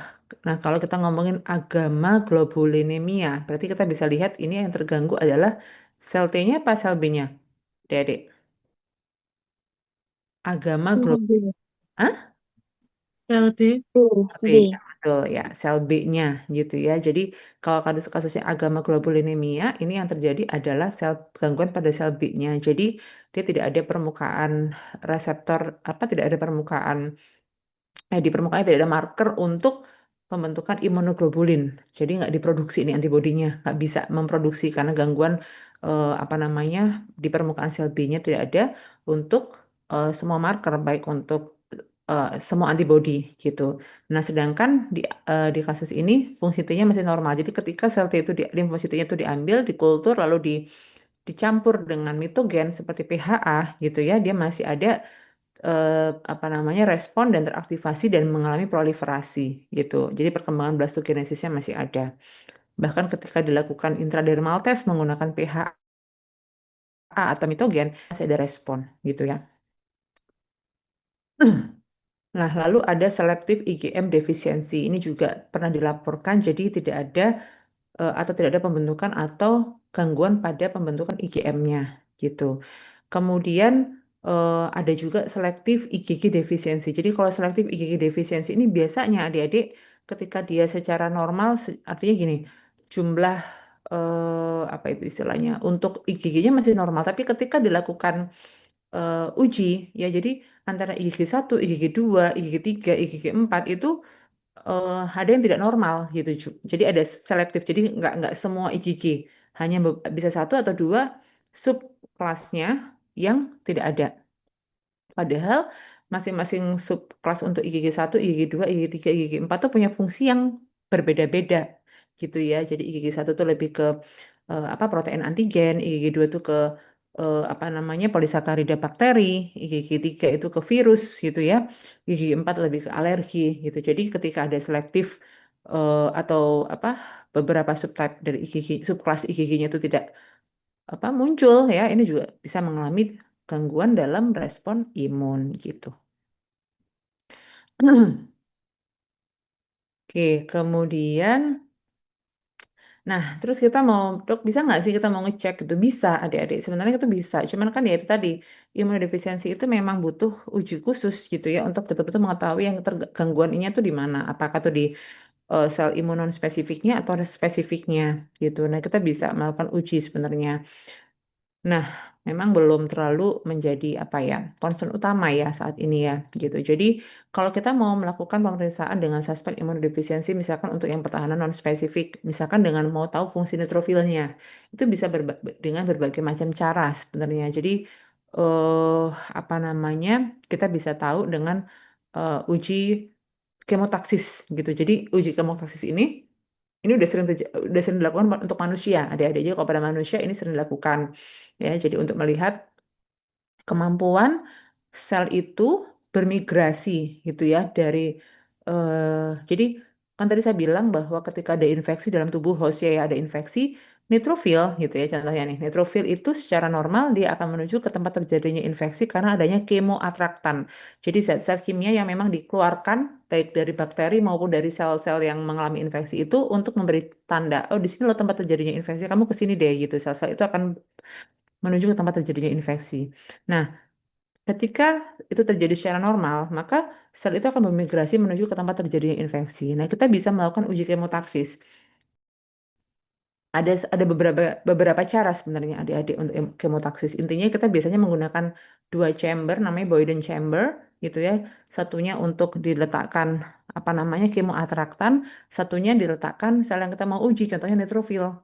nah kalau kita ngomongin agama globulinemia, berarti kita bisa lihat ini yang terganggu adalah sel T-nya apa sel B-nya? Adik-adik. Agama Sel globul B. ah? Sel B. B. B. Betul ya, sel B-nya gitu ya. Jadi kalau kasus-kasusnya agama globulinemia, ini yang terjadi adalah gangguan pada sel B-nya. Jadi dia tidak ada permukaan reseptor, tidak ada permukaan, di permukaan tidak ada marker untuk pembentukan imunoglobulin. Jadi nggak diproduksi ini antibodinya, nggak bisa memproduksi karena gangguan di permukaan sel B-nya tidak ada untuk semua marker, baik untuk semua antibodi gitu. Nah, sedangkan di kasus ini fungsi T-nya masih normal. Jadi ketika sel T itu limfosit T-nya itu diambil, dikultur lalu dicampur dengan mitogen seperti PHA gitu ya, dia masih ada respon dan teraktivasi dan mengalami proliferasi gitu. Jadi perkembangan blastogenesisnya masih ada. Bahkan ketika dilakukan intradermal test menggunakan PHA atau mitogen masih ada respon gitu ya. Nah, lalu ada selective IgM defisiensi. Ini juga pernah dilaporkan, jadi tidak ada atau tidak ada pembentukan atau gangguan pada pembentukan IgM-nya gitu. Kemudian ada juga selektif IgG defisiensi. Jadi kalau selektif IgG defisiensi ini biasanya adik-adik ketika dia secara normal, artinya gini, jumlah apa itu istilahnya untuk IgG-nya masih normal, tapi ketika dilakukan uji ya, jadi antara IgG1, IgG2, IgG3, IgG4 itu ada yang tidak normal gitu. Jadi ada selektif. Jadi nggak semua IgG, hanya bisa satu atau dua subkelasnya yang tidak ada. Padahal masing-masing subkelas untuk IgG1, IgG2, IgG3, IgG4 tuh punya fungsi yang berbeda-beda gitu ya. Jadi IgG1 tuh lebih ke protein antigen, IgG2 tuh ke polisakarida bakteri, IgG3 itu ke virus gitu ya. IgG4 lebih ke alergi gitu. Jadi ketika ada selektif atau beberapa subtype dari IgG, subkelas IgG-nya itu tidak muncul ya, ini juga bisa mengalami gangguan dalam respon imun gitu. Oke, kemudian, nah terus kita mau, dok bisa nggak sih kita mau ngecek gitu? Bisa, adik-adik. Sebenarnya itu bisa. Cuman kan ya itu tadi, imunodefisiensi itu memang butuh uji khusus gitu ya, untuk betul-betul mengetahui yang gangguannya tuh di mana. Apakah tuh di sel imunon spesifiknya atau spesifiknya gitu. Nah, kita bisa melakukan uji sebenarnya. Nah, memang belum terlalu menjadi concern utama ya saat ini ya gitu. Jadi kalau kita mau melakukan pemeriksaan dengan suspek imunodefisiensi, misalkan untuk yang pertahanan non spesifik, misalkan dengan mau tahu fungsi neutrofilnya, itu bisa dengan berbagai macam cara sebenarnya. Jadi eh apa namanya kita bisa tahu dengan uji kemotaksis gitu. Jadi uji kemotaksis ini udah sering dilakukan untuk manusia, adik-adik. Jadi kalau pada manusia ini sering dilakukan ya. Jadi untuk melihat kemampuan sel itu bermigrasi gitu ya jadi kan tadi saya bilang bahwa ketika ada infeksi dalam tubuh host ya ada infeksi neutrofil gitu ya, contohnya nih neutrofil itu secara normal dia akan menuju ke tempat terjadinya infeksi karena adanya kemoatraktan. Jadi zat-zat kimia yang memang dikeluarkan baik dari bakteri maupun dari sel-sel yang mengalami infeksi itu untuk memberi tanda, oh di sini loh tempat terjadinya infeksi, kamu ke sini deh gitu. Sel-sel itu akan menuju ke tempat terjadinya infeksi. Nah, ketika itu terjadi secara normal, maka sel itu akan bermigrasi menuju ke tempat terjadinya infeksi. Nah, kita bisa melakukan uji kemotaksis. Ada beberapa cara sebenarnya adik-adik untuk kemotaksis. Intinya kita biasanya menggunakan dua chamber, namanya Boyden chamber, gitu ya. Satunya untuk diletakkan kemoatraktan, satunya diletakkan sel yang kita mau uji, contohnya neutrofil.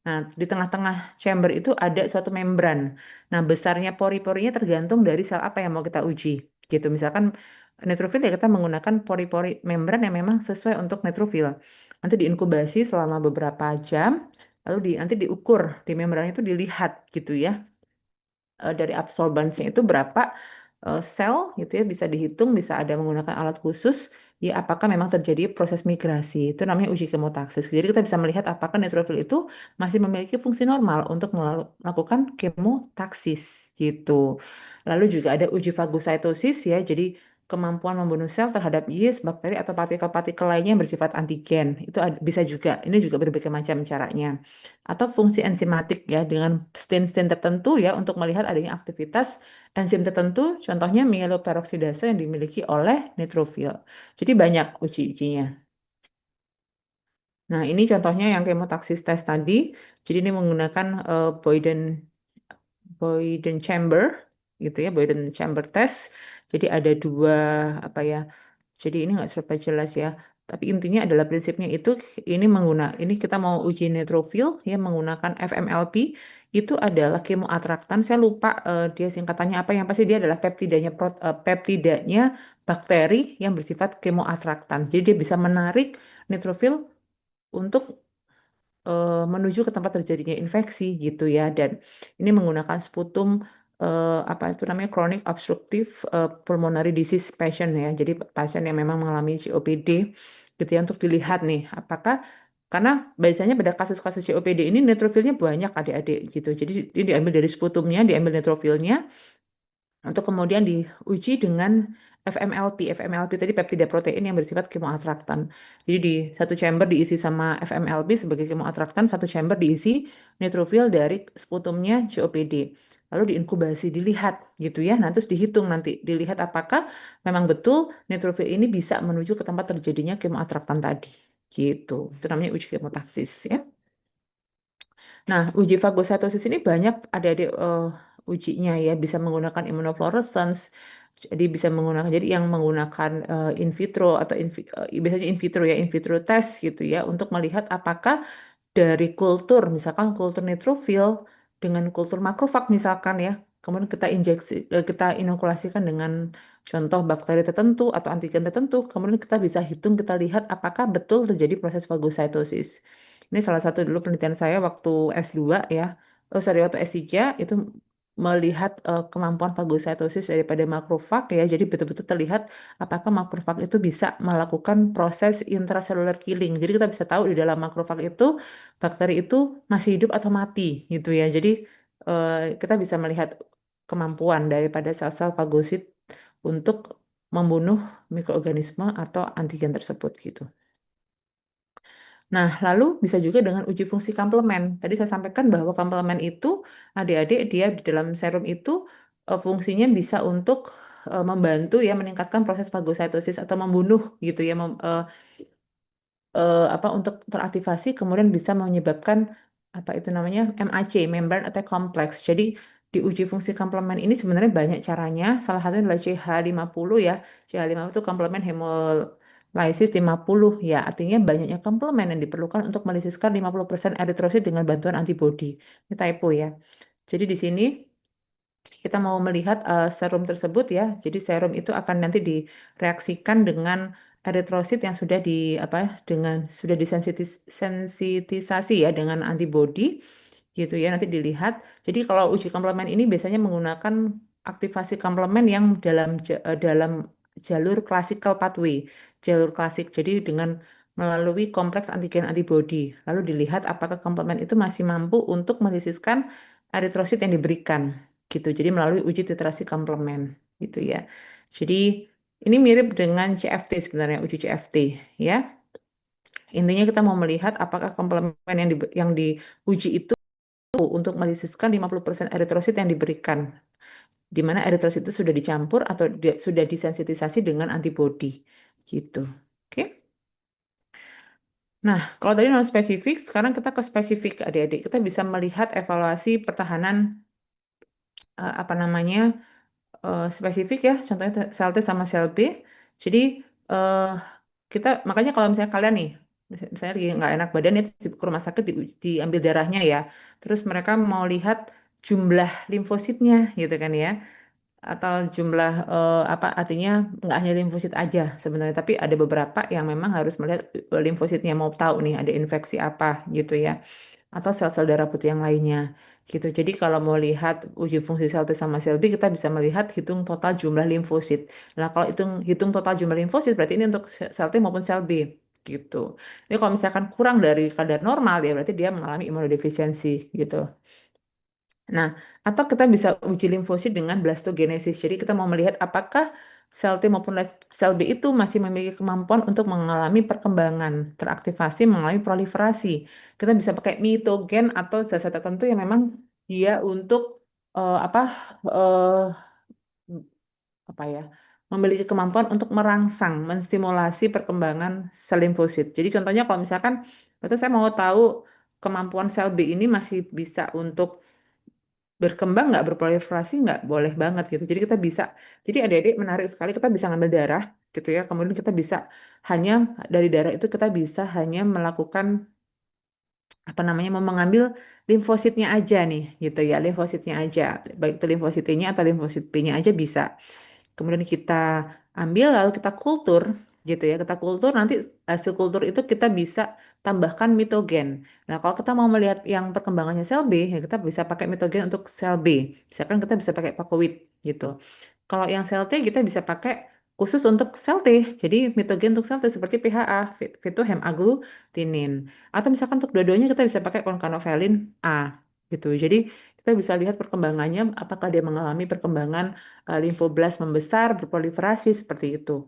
Nah, di tengah-tengah chamber itu ada suatu membran. Nah, besarnya pori-porinya tergantung dari sel apa yang mau kita uji. Gitu. Misalkan neutrofil ya kita menggunakan pori-pori membran yang memang sesuai untuk neutrofil. Nanti diinkubasi selama beberapa jam, lalu nanti diukur di membran itu dilihat gitu ya. Dari absorbansnya itu berapa sel gitu ya, bisa dihitung, bisa ada menggunakan alat khusus ya, apakah memang terjadi proses migrasi. Itu namanya uji kemotaksis. Jadi kita bisa melihat apakah neutrofil itu masih memiliki fungsi normal untuk melakukan kemotaksis gitu. Lalu juga ada uji fagositosis ya, jadi kemampuan membunuh sel terhadap yeast, bakteri atau partikel-partikel lainnya yang bersifat antigen. Itu bisa juga, ini juga berbagai macam caranya. Atau fungsi enzimatik ya, dengan stain-stain tertentu ya untuk melihat adanya aktivitas enzim tertentu, contohnya myeloperoksidase yang dimiliki oleh neutrofil. Jadi banyak uji-ujinya. Nah, ini contohnya yang kemotaksis test tadi. Jadi ini menggunakan Boyden chamber gitu ya, Boyden chamber test. Jadi ada dua apa ya? Jadi ini nggak serba jelas ya. Tapi intinya adalah prinsipnya itu ini kita mau uji neutrofil ya menggunakan FMLP itu adalah kemoatraktan. Saya lupa dia singkatannya apa, yang pasti dia adalah peptidanya bakteri yang bersifat kemoatraktan. Jadi dia bisa menarik neutrofil untuk menuju ke tempat terjadinya infeksi gitu ya. Dan ini menggunakan sputum apa itu namanya chronic obstructive pulmonary disease patient ya. Jadi pasien yang memang mengalami COPD gitu ya, untuk dilihat nih apakah, karena biasanya pada kasus-kasus COPD ini neutrofilnya banyak adik-adik gitu. Jadi ini diambil dari sputumnya, diambil neutrofilnya untuk kemudian diuji dengan FMLP. FMLP tadi peptida protein yang bersifat kemoatraktan. Jadi di satu chamber diisi sama FMLP sebagai kemoatraktan, satu chamber diisi neutrofil dari sputumnya COPD. Lalu diinkubasi, dilihat gitu ya. Nah, terus dihitung nanti, dilihat apakah memang betul neutrofil ini bisa menuju ke tempat terjadinya kemoatraktan tadi. Gitu. Itu namanya uji kemotaksis ya. Nah, uji fagositosis ini banyak adik-adik ujinya ya, bisa menggunakan immunofluorescence, jadi bisa menggunakan, jadi yang menggunakan in vitro atau biasanya in vitro ya, in vitro test gitu ya, untuk melihat apakah dari kultur, misalkan kultur neutrofil dengan kultur makrofag misalkan ya, kemudian kita inokulasikan dengan contoh bakteri tertentu atau antigen tertentu, kemudian kita bisa hitung, kita lihat apakah betul terjadi proses fagositosis. Ini salah satu dulu penelitian saya waktu S2 ya, waktu S3 itu melihat kemampuan fagositosis daripada makrofag ya, jadi betul-betul terlihat apakah makrofag itu bisa melakukan proses intracellular killing. Jadi kita bisa tahu di dalam makrofag itu bakteri itu masih hidup atau mati gitu ya. Jadi kita bisa melihat kemampuan daripada sel-sel fagosit untuk membunuh mikroorganisme atau antigen tersebut gitu. Nah, lalu bisa juga dengan uji fungsi komplement. Tadi saya sampaikan bahwa komplement itu adik-adik dia di dalam serum itu fungsinya bisa untuk membantu ya meningkatkan proses fagositosis atau membunuh gitu ya, apa untuk teraktivasi kemudian bisa menyebabkan apa itu namanya MAC, membrane attack complex. Jadi di uji fungsi komplement ini sebenarnya banyak caranya. Salah satunya adalah CH50 ya. CH50 itu komplement hemolysis 50 ya. Artinya banyaknya komplement yang diperlukan untuk melisiskan 50% eritrosit dengan bantuan antibodi. Ini typo ya. Jadi di sini kita mau melihat serum tersebut ya. Jadi serum itu akan nanti direaksikan dengan eritrosit yang sudah sudah disensitisasi ya dengan antibodi gitu ya, nanti dilihat. Jadi kalau uji komplement ini biasanya menggunakan aktivasi komplement yang dalam jalur classical pathway, jalur klasik. Jadi dengan melalui kompleks antigen antibodi. Lalu dilihat apakah komplement itu masih mampu untuk melisiskan eritrosit yang diberikan gitu. Jadi melalui uji titrasi komplement gitu ya. Jadi ini mirip dengan CFT sebenarnya, uji CFT ya. Intinya kita mau melihat apakah komplement yang diuji itu untuk melisiskan 50% eritrosit yang diberikan, di mana eritrosit itu sudah dicampur atau sudah disensitisasi dengan antibodi gitu. Oke. Nah, kalau tadi non spesifik, sekarang kita ke spesifik adik-adik. Kita bisa melihat evaluasi pertahanan apa namanya spesifik ya, contohnya sel T sama sel B. Jadi eh, kita makanya kalau misalnya kalian nih, misalnya lagi nggak enak badan itu ke rumah sakit diambil darahnya ya, terus mereka mau lihat jumlah limfositnya gitu kan ya, atau jumlah apa artinya nggak hanya limfosit aja sebenarnya, tapi ada beberapa yang memang harus melihat limfositnya, mau tahu nih ada infeksi apa gitu ya, atau sel-sel darah putih yang lainnya gitu. Jadi kalau mau lihat uji fungsi sel T sama sel B, kita bisa melihat hitung total jumlah limfosit. Nah, kalau hitung total jumlah limfosit berarti ini untuk sel T maupun sel B gitu. Ini kalau misalkan kurang dari kadar normal ya berarti dia mengalami imunodefisiensi gitu. Nah, atau kita bisa uji limfosit dengan blastogenesis. Jadi kita mau melihat apakah sel T maupun sel B itu masih memiliki kemampuan untuk mengalami perkembangan, teraktivasi, mengalami proliferasi. Kita bisa pakai mitogen atau zat-zat tertentu yang memang dia untuk eh, apa eh, apa ya memiliki kemampuan untuk merangsang, menstimulasi perkembangan sel limfosit. Jadi contohnya kalau misalkan itu saya mau tahu kemampuan sel B ini masih bisa untuk berkembang nggak, berproliferasi nggak, boleh banget gitu. Jadi kita bisa, jadi adik-adik menarik sekali, kita bisa ngambil darah gitu ya. Kemudian kita bisa hanya dari darah itu kita bisa hanya melakukan apa namanya, mau mengambil limfositnya aja nih gitu ya, limfositnya aja, baik itu limfosit T-nya atau limfosit B-nya aja bisa. Kemudian kita ambil lalu kita kultur gitu ya, kita kultur, nanti hasil kultur itu kita bisa tambahkan mitogen. Nah, kalau kita mau melihat yang perkembangannya sel B, ya kita bisa pakai mitogen untuk sel B. Misalkan kita bisa pakai pakoid gitu. Kalau yang sel T kita bisa pakai khusus untuk sel T. Jadi mitogen untuk sel T seperti PHA, phytohemagglutinin. Atau misalkan untuk dua-duanya kita bisa pakai konkanovelin A gitu. Jadi kita bisa lihat perkembangannya, apakah dia mengalami perkembangan limfoblast membesar, berproliferasi seperti itu.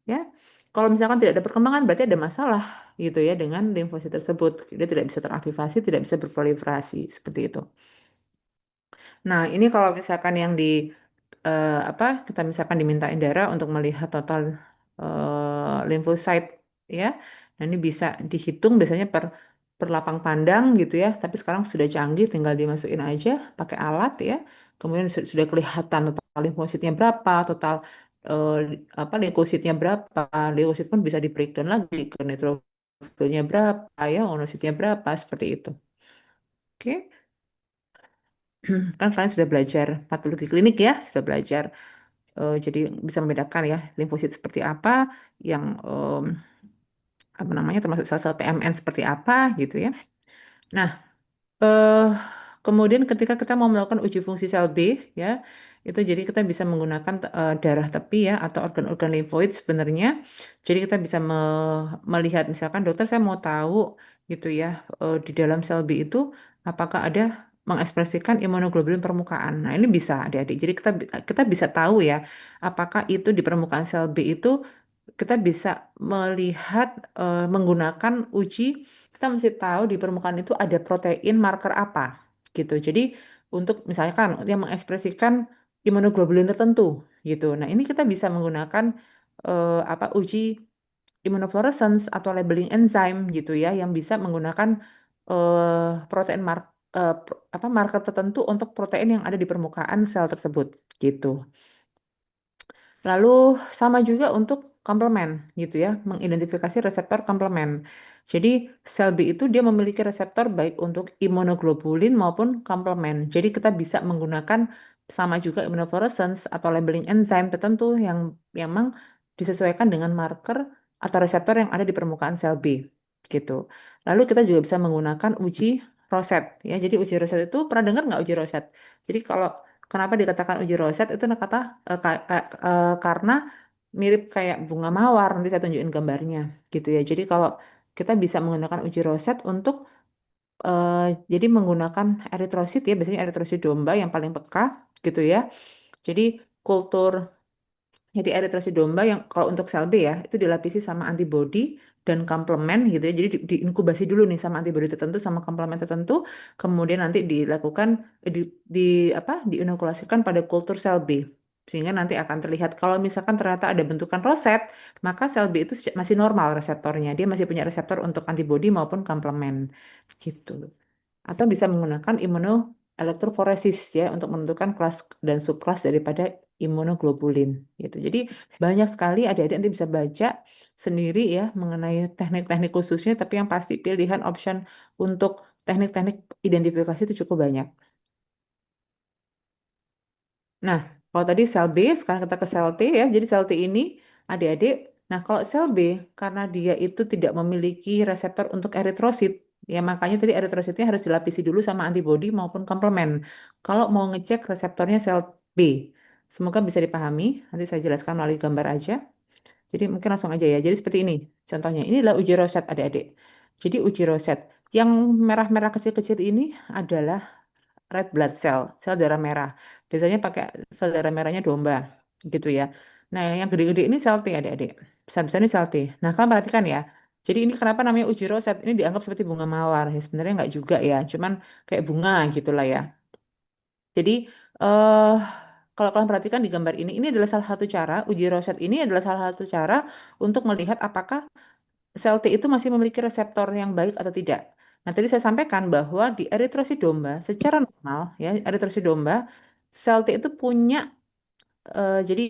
Ya, kalau misalkan tidak ada perkembangan berarti ada masalah gitu ya dengan limfosit tersebut. Dia tidak bisa teraktivasi, tidak bisa berproliferasi seperti itu. Nah, ini kalau misalkan yang di apa, kita misalkan dimintain darah untuk melihat total limfosit ya. Nah, ini bisa dihitung biasanya per lapang pandang gitu ya. Tapi sekarang sudah canggih, tinggal dimasukin aja pakai alat ya. Kemudian sudah kelihatan total limfositnya berapa, total eh, apa leukositnya berapa. Leukosit pun bisa di breakdown lagi ke neutrofilnya berapa ya, monositnya berapa seperti itu. Oke. Kan kalian sudah belajar patologi klinik ya, sudah belajar. Jadi bisa membedakan ya limfosit seperti apa, yang apa namanya, termasuk sel-sel PMN seperti apa gitu ya. Nah, eh, kemudian ketika kita mau melakukan uji fungsi sel B ya, itu jadi kita bisa menggunakan darah tepi ya atau organ-organ limfoid sebenarnya. Jadi kita bisa melihat, misalkan dokter saya mau tahu gitu ya, di dalam sel B itu apakah ada mengekspresikan imunoglobulin permukaan. Nah, ini bisa adik-adik. Jadi kita bisa tahu ya apakah itu di permukaan sel B itu kita bisa melihat menggunakan uji, kita mesti tahu di permukaan itu ada protein marker apa gitu. Jadi untuk misalkan yang mengekspresikan imunoglobulin tertentu gitu. Nah, ini kita bisa menggunakan apa, uji immunofluorescence atau labeling enzyme gitu ya, yang bisa menggunakan protein apa, marker tertentu untuk protein yang ada di permukaan sel tersebut gitu. Lalu sama juga untuk komplement gitu ya, mengidentifikasi reseptor komplement. Jadi sel B itu dia memiliki reseptor baik untuk imunoglobulin maupun komplement. Jadi kita bisa menggunakan sama juga immunofluorescence atau labeling enzyme tertentu yang memang disesuaikan dengan marker atau reseptor yang ada di permukaan sel B gitu. Lalu kita juga bisa menggunakan uji Roset ya. Jadi uji Roset itu pernah dengar nggak uji Roset? Jadi kalau kenapa dikatakan uji Roset itu karena mirip kayak bunga mawar, nanti saya tunjukin gambarnya gitu ya. Jadi kalau kita bisa menggunakan uji Roset untuk eh, jadi menggunakan eritrosit ya, biasanya eritrosit domba yang paling peka gitu ya. Jadi kultur, jadi eritrosit domba yang kalau untuk sel B ya, itu dilapisi sama antibodi dan komplement gitu ya. Jadi diinkubasi dulu nih sama antibodi tertentu sama komplement tertentu, kemudian nanti dilakukan di apa? Diinokulasikan pada kultur sel B. Sehingga nanti akan terlihat kalau misalkan ternyata ada bentukan roset, maka sel B itu masih normal reseptornya. Dia masih punya reseptor untuk antibodi maupun komplement gitu, atau bisa menggunakan imunoelektroforesis ya untuk menentukan kelas dan subkelas daripada imunoglobulin gitu. Jadi banyak sekali adik-adik nanti bisa baca sendiri ya mengenai teknik-teknik khususnya, tapi yang pasti pilihan option untuk teknik-teknik identifikasi itu cukup banyak. Nah, kalau tadi sel B, sekarang kita ke sel T ya. Jadi sel T ini adik-adik. Nah, kalau sel B, karena dia itu tidak memiliki reseptor untuk eritrosit, ya makanya tadi eritrositnya harus dilapisi dulu sama antibodi maupun komplement. Kalau mau ngecek reseptornya sel B, semoga bisa dipahami. Nanti saya jelaskan melalui gambar aja. Jadi mungkin langsung aja ya. Jadi seperti ini. Contohnya, ini adalah uji roset adik-adik. Jadi uji roset. Yang merah-merah kecil-kecil ini adalah red blood cell, sel darah merah. Biasanya pakai sel darah merahnya domba, gitu ya. Nah, yang gede-gede ini sel T, adik-adik. Besar-besar ini sel T. Nah, kalian perhatikan ya. Jadi ini kenapa namanya uji roset? Ini dianggap seperti bunga mawar. Ya, sebenarnya nggak juga ya. Cuman kayak bunga gitulah ya. Jadi, eh kalau kalian perhatikan di gambar ini adalah salah satu cara, uji Roset ini adalah salah satu cara untuk melihat apakah sel T itu masih memiliki reseptor yang baik atau tidak. Nah, tadi saya sampaikan bahwa di eritrosit domba, secara normal, ya, eritrosit domba, sel T itu punya, eh, jadi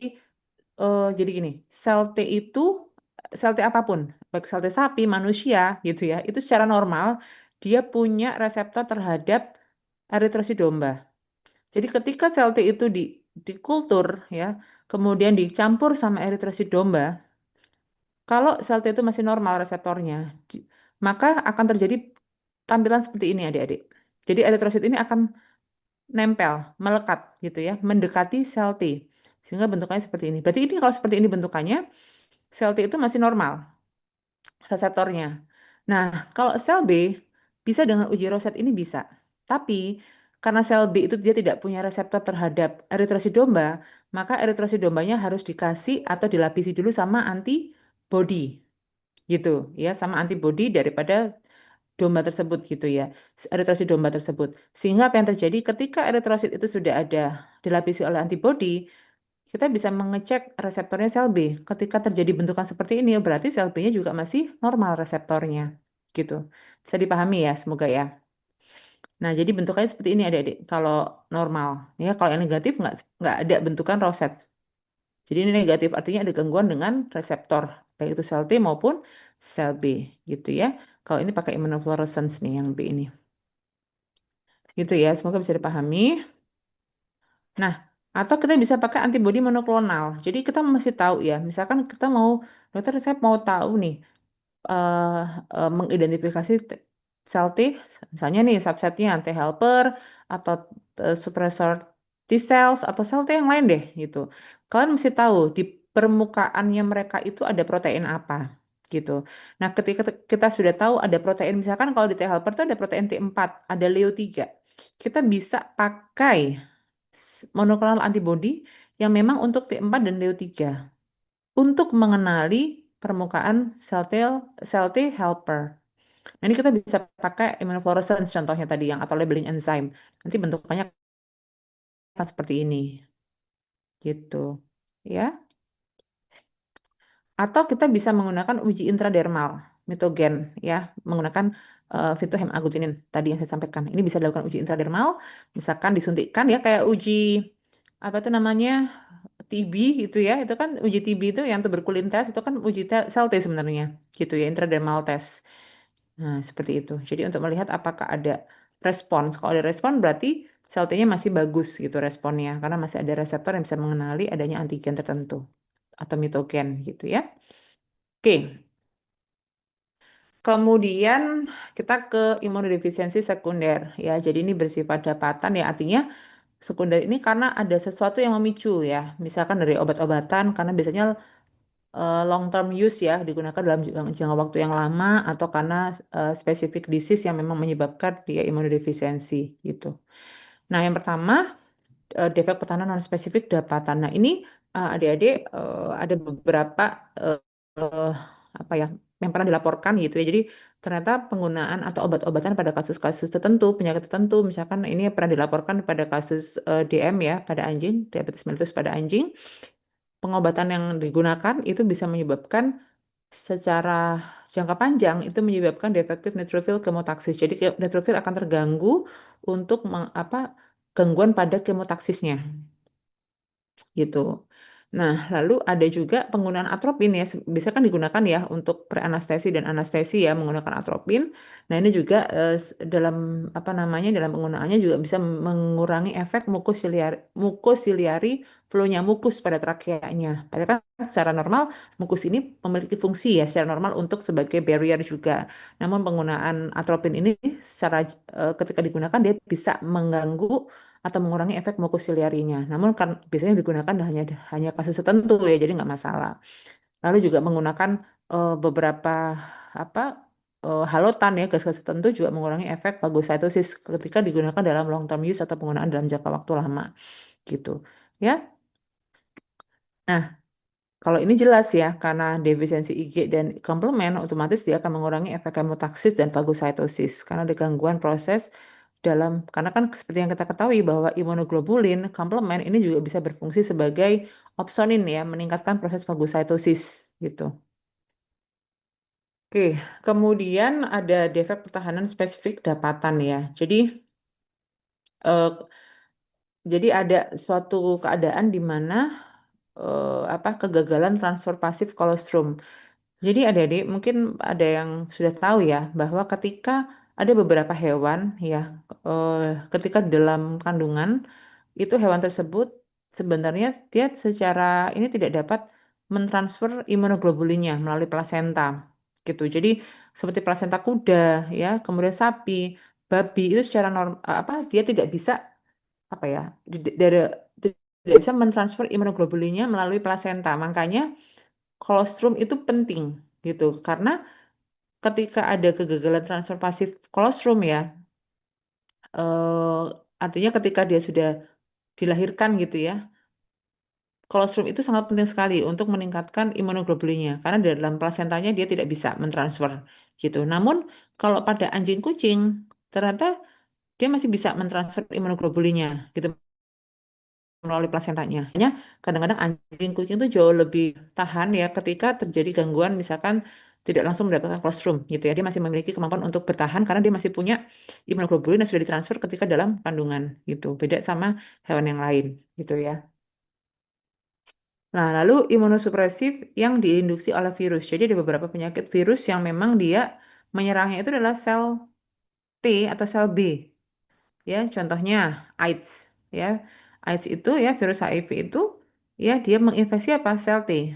jadi gini, sel T itu, sel T apapun, baik sel T sapi, manusia, gitu ya, itu secara normal, dia punya reseptor terhadap eritrosit domba. Jadi ketika sel T itu dikultur, ya, kemudian dicampur sama eritrosit domba, kalau sel T itu masih normal reseptornya, maka akan terjadi tampilan seperti ini adik-adik. Jadi eritrosit ini akan nempel, melekat gitu ya, mendekati sel T. Sehingga bentukannya seperti ini. Berarti ini kalau seperti ini bentukannya, sel T itu masih normal reseptornya. Nah, kalau sel B bisa dengan uji Roset ini bisa. Tapi karena sel B itu dia tidak punya reseptor terhadap eritrosit domba, maka eritrosit dombanya harus dikasih atau dilapisi dulu sama antibody gitu ya, sama antibody daripada domba tersebut gitu ya, eritrosit domba tersebut. Sehingga apa yang terjadi ketika eritrosit itu sudah ada dilapisi oleh antibody, kita bisa mengecek reseptornya sel B. Ketika terjadi bentukan seperti ini, berarti sel B-nya juga masih normal reseptornya gitu. Bisa dipahami ya, semoga ya. Nah, jadi bentukannya seperti ini adik-adik. Kalau normal, ya kalau yang negatif nggak ada bentukan roset. Jadi ini negatif, artinya ada gangguan dengan reseptor, baik itu sel T maupun sel B, gitu ya. Kalau ini pakai immunofluorescence nih yang B ini. Gitu ya, semoga bisa dipahami. Nah, atau kita bisa pakai antibodi monoklonal. Jadi kita masih tahu ya, misalkan kita mau, dokter saya mau tahu nih, eh, mengidentifikasi sel T, misalnya nih subsetnya T helper atau suppressor T cells atau sel T yang lain deh gitu. Kalian mesti tahu di permukaannya mereka itu ada protein apa gitu. Nah, ketika kita sudah tahu ada protein, misalkan kalau di T helper itu ada protein T4, ada Leo3. Kita bisa pakai monoklonal antibody yang memang untuk T4 dan Leo3 untuk mengenali permukaan sel T helper. Nah, ini kita bisa pakai immunofluorescence contohnya tadi yang atau labeling enzyme. Nanti bentukannya akan seperti ini. Gitu. Ya. Atau kita bisa menggunakan uji intradermal mitogen ya, menggunakan fitohemaglutinin tadi yang saya sampaikan. Ini bisa dilakukan uji intradermal, misalkan disuntikkan ya kayak uji apa itu namanya TB gitu ya. Itu kan uji TB itu yang tuberkulitis itu kan uji sel T sebenarnya gitu ya, intradermal test. Nah, seperti itu. Jadi untuk melihat apakah ada respons. Kalau ada respon berarti sel T-nya masih bagus gitu responnya karena masih ada reseptor yang bisa mengenali adanya antigen tertentu atau mitogen gitu ya. Oke. Kemudian kita ke imunodefisiensi sekunder ya. Jadi ini bersifat dapatan ya, artinya sekunder ini karena ada sesuatu yang memicu ya. Misalkan dari obat-obatan karena biasanya long term use ya, digunakan dalam jangka waktu yang lama atau karena specific disease yang memang menyebabkan dia imunodefisiensi gitu. Nah, yang pertama defek pertahanan non spesifik dapatan. Nah, ini adik-adik ada beberapa eh, eh, apa ya yang pernah dilaporkan gitu ya. Jadi ternyata penggunaan atau obat-obatan pada kasus-kasus tertentu, penyakit tertentu, misalkan ini pernah dilaporkan pada kasus DM ya, pada anjing, diabetes mellitus pada anjing, pengobatan yang digunakan itu bisa menyebabkan secara jangka panjang itu menyebabkan defektif neutrophil kemotaksis. Jadi neutrophil akan terganggu untuk gangguan pada kemotaksisnya gitu. Nah, lalu ada juga penggunaan atropin ya, bisa kan digunakan ya untuk preanestesi dan anestesi ya menggunakan atropin. Nah, ini juga dalam apa namanya dalam penggunaannya juga bisa mengurangi efek mukosiliari flow-nya mukus pada trakeanya. Padahal kan secara normal mukus ini memiliki fungsi ya secara normal untuk sebagai barrier juga. Namun penggunaan atropin ini secara ketika digunakan dia bisa mengganggu atau mengurangi efek mukosiliarinya. Namun kan biasanya digunakan hanya kasus tertentu ya, jadi nggak masalah. Lalu juga menggunakan beberapa apa halotan ya gas-gas tertentu juga mengurangi efek fagositosis ketika digunakan dalam long term use atau penggunaan dalam jangka waktu lama gitu. Ya. Nah, kalau ini jelas ya, karena defisiensi Ig dan komplement otomatis dia akan mengurangi efek kemotaksis dan fagositosis karena ada gangguan proses karena kan seperti yang kita ketahui bahwa imunoglobulin komplement ini juga bisa berfungsi sebagai opsonin ya, meningkatkan proses fagositosis gitu. Oke, kemudian ada defek pertahanan spesifik dapatan ya. Eh, jadi ada suatu keadaan di mana kegagalan transfer pasif kolostrum. Jadi adik-adik mungkin ada yang sudah tahu ya bahwa ketika ada beberapa hewan ya, eh, ketika dalam kandungan itu hewan tersebut sebenarnya dia secara ini tidak dapat mentransfer imunoglobulinnya melalui plasenta gitu. Jadi seperti plasenta kuda ya, kemudian sapi, babi itu secara dia tidak bisa apa ya dari tidak bisa mentransfer imunoglobulinnya melalui plasenta. Makanya kolostrum itu penting gitu karena ketika ada kegagalan transfer pasif kolostrum ya, eh, artinya ketika dia sudah dilahirkan gitu ya, kolostrum itu sangat penting sekali untuk meningkatkan imunoglobulinnya karena di dalam plasentanya dia tidak bisa mentransfer gitu. Namun kalau pada anjing kucing ternyata dia masih bisa mentransfer imunoglobulinnya gitu melalui plasentanya. Hanya kadang-kadang anjing kucing itu jauh lebih tahan ya ketika terjadi gangguan misalkan tidak langsung mendapatkan kolostrum gitu ya. Dia masih memiliki kemampuan untuk bertahan karena dia masih punya imunoglobulin yang sudah ditransfer ketika dalam kandungan gitu. Beda sama hewan yang lain gitu ya. Nah, lalu imunosupresif yang diinduksi oleh virus. Jadi ada beberapa penyakit virus yang memang dia menyerangnya itu adalah sel T atau sel B. Ya, contohnya AIDS ya. AIDS itu ya virus HIV itu ya dia menginfeksi apa sel T.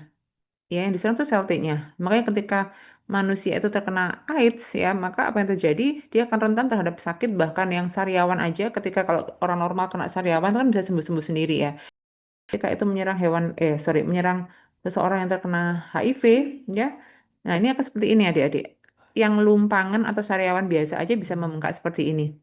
Ya, yang diserang tuh sel T-nya. Makanya ketika manusia itu terkena AIDS ya, maka apa yang terjadi? Dia akan rentan terhadap sakit bahkan yang sariawan aja ketika kalau orang normal kena sariawan itu kan bisa sembuh-sembuh sendiri ya. Ketika itu menyerang menyerang seseorang yang terkena HIV ya. Nah, ini akan seperti ini adik-adik. Yang lumpangan atau sariawan biasa aja bisa membengkak seperti ini.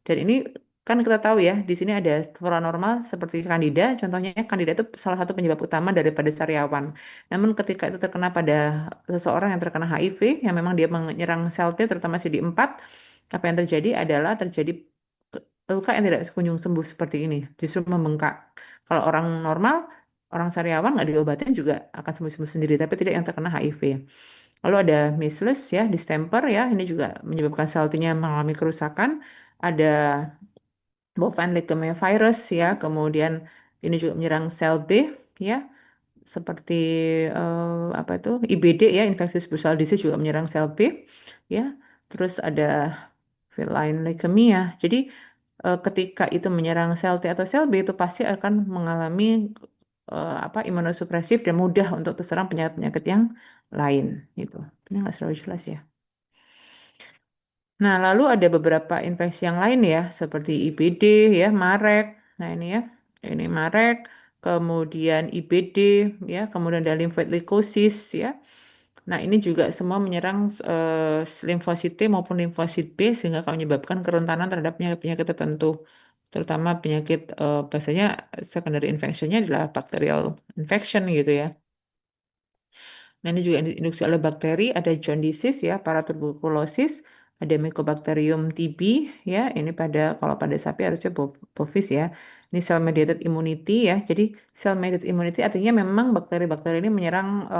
Dan ini kan kita tahu ya, di sini ada flora normal seperti Candida. Contohnya Candida itu salah satu penyebab utama daripada sariawan. Namun ketika itu terkena pada seseorang yang terkena HIV, yang memang dia menyerang sel T, terutama CD4, apa yang terjadi adalah terjadi luka yang tidak kunjung sembuh seperti ini, justru membengkak. Kalau orang normal, orang sariawan nggak diobatin juga akan sembuh-sembuh sendiri, tapi tidak yang terkena HIV. Lalu ada measles ya, distemper ya, ini juga menyebabkan sel T-nya mengalami kerusakan. Ada bovine leukemia ya, kemudian ini juga menyerang sel B ya, seperti apa itu IBD ya, infectious bursal disease juga menyerang sel B ya. Terus ada feline leukemia. Jadi ketika itu menyerang sel T atau sel B itu pasti akan mengalami imunosupresif dan mudah untuk terserang penyakit-penyakit yang lain gitu. Ini nggak selalu jelas ya. Nah, lalu ada beberapa infeksi yang lain ya, seperti IBD ya, Marek. Nah, ini ya, ini Marek, kemudian IBD ya, kemudian ada lymphoid leukoses ya. Nah, ini juga semua menyerang limfosit T maupun limfosit B sehingga akan menyebabkan kerentanan terhadap penyakit-penyakit tertentu, terutama penyakit biasanya secondary infectionnya adalah bacterial infection gitu ya. Nah, ini juga induksi oleh bakteri, ada jaundice ya, paratuberkulosis, ada Mycobacterium TB ya, ini kalau pada sapi harusnya bovis ya. Ini cell mediated immunity ya. Jadi cell mediated immunity artinya memang bakteri-bakteri ini menyerang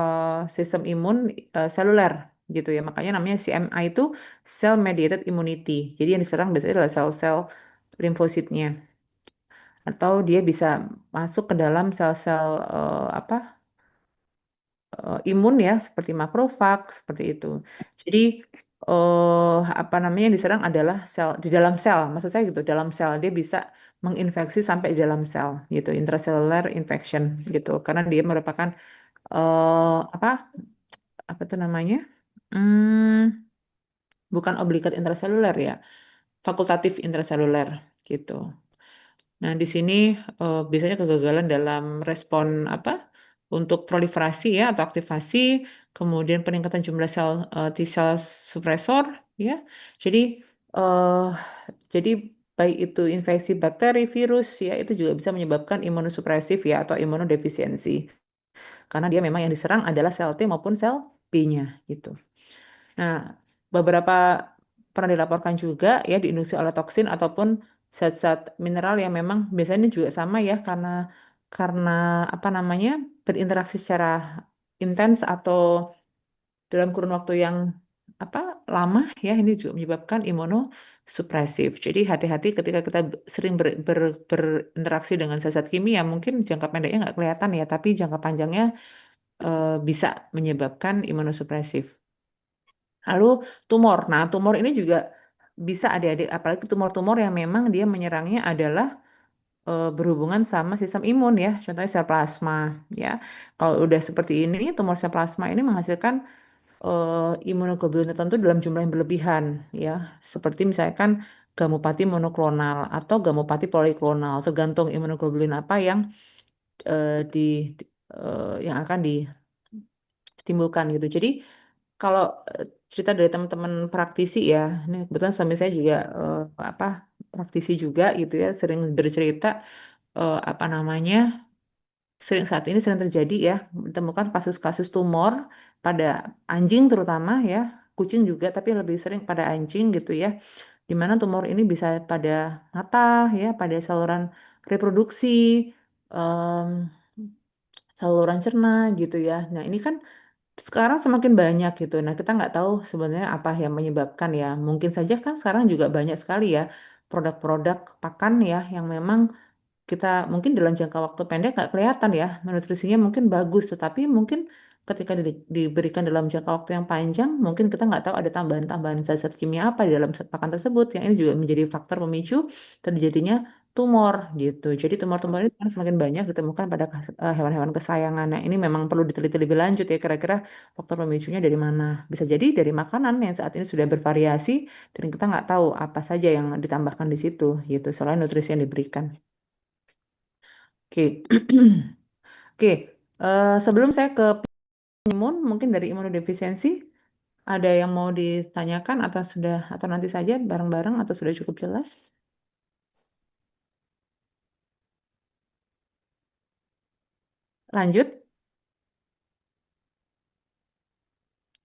sistem imun seluler gitu ya. Makanya namanya CMI itu cell mediated immunity. Jadi yang diserang biasanya adalah sel-sel limfositnya. Atau dia bisa masuk ke dalam sel-sel imun ya seperti makrofag seperti itu. Jadi apa namanya yang diserang adalah sel di dalam sel. Maksud saya gitu, dalam sel dia bisa menginfeksi sampai di dalam sel gitu, intracellular infection gitu. Karena dia merupakan eh apa apa itu namanya? Hmm, bukan obligat intraseluler ya, fakultatif intraseluler gitu. Nah, di sini biasanya kegagalan dalam respon untuk proliferasi ya atau aktivasi, kemudian peningkatan jumlah sel T cell suppressor ya. Jadi eh jadi baik itu infeksi bakteri, virus ya itu juga bisa menyebabkan imunosupresif ya atau imunodefisiensi. Karena dia memang yang diserang adalah sel T maupun sel B-nya gitu. Nah, beberapa pernah dilaporkan juga ya diinduksi oleh toksin ataupun zat-zat mineral yang memang biasanya juga sama ya karena apa namanya berinteraksi secara intens atau dalam kurun waktu yang apa lama ya ini juga menyebabkan imunosupresif. Jadi hati-hati ketika kita sering berinteraksi dengan zat-zat kimia, mungkin jangka pendeknya nggak kelihatan ya, tapi jangka panjangnya bisa menyebabkan imunosupresif. Lalu tumor. Nah, tumor ini juga bisa adik-adik, apalagi tumor-tumor yang memang dia menyerangnya adalah berhubungan sama sistem imun ya, contohnya sel plasma ya. Kalau udah seperti ini, tumor sel plasma ini menghasilkan imunoglobulin tertentu dalam jumlah yang berlebihan ya, seperti misalkan gamupati monoklonal atau gamupati poliklonal, tergantung imunoglobulin apa yang di yang akan ditimbulkan gitu. Jadi kalau cerita dari teman-teman praktisi ya, ini kebetulan suami saya juga apa praktisi juga gitu ya, sering bercerita apa namanya saat ini sering terjadi ya, ditemukan kasus-kasus tumor pada anjing terutama ya, kucing juga, tapi lebih sering pada anjing gitu ya, di mana tumor ini bisa pada mata ya, pada saluran reproduksi, em, saluran cerna gitu ya. Nah ini kan sekarang semakin banyak gitu. Nah kita nggak tahu sebenarnya apa yang menyebabkan ya. Mungkin saja kan sekarang juga banyak sekali ya produk-produk pakan ya yang memang kita mungkin dalam jangka waktu pendek nggak kelihatan ya nutrisinya mungkin bagus tetapi mungkin ketika diberikan dalam jangka waktu yang panjang mungkin kita nggak tahu ada tambahan-tambahan zat-zat kimia apa di dalam pakan tersebut yang ini juga menjadi faktor pemicu terjadinya tumor gitu. Jadi tumor-tumor ini kan semakin banyak ditemukan pada hewan-hewan kesayangan. Nah, ini memang perlu diteliti lebih lanjut ya kira-kira faktor pemicunya dari mana. Bisa jadi dari makanan yang saat ini sudah bervariasi dan kita nggak tahu apa saja yang ditambahkan di situ gitu selain nutrisi yang diberikan. Oke. Oke, sebelum saya ke imun, mungkin dari imunodefisiensi ada yang mau ditanyakan atau sudah atau nanti saja bareng-bareng atau sudah cukup jelas? Lanjut,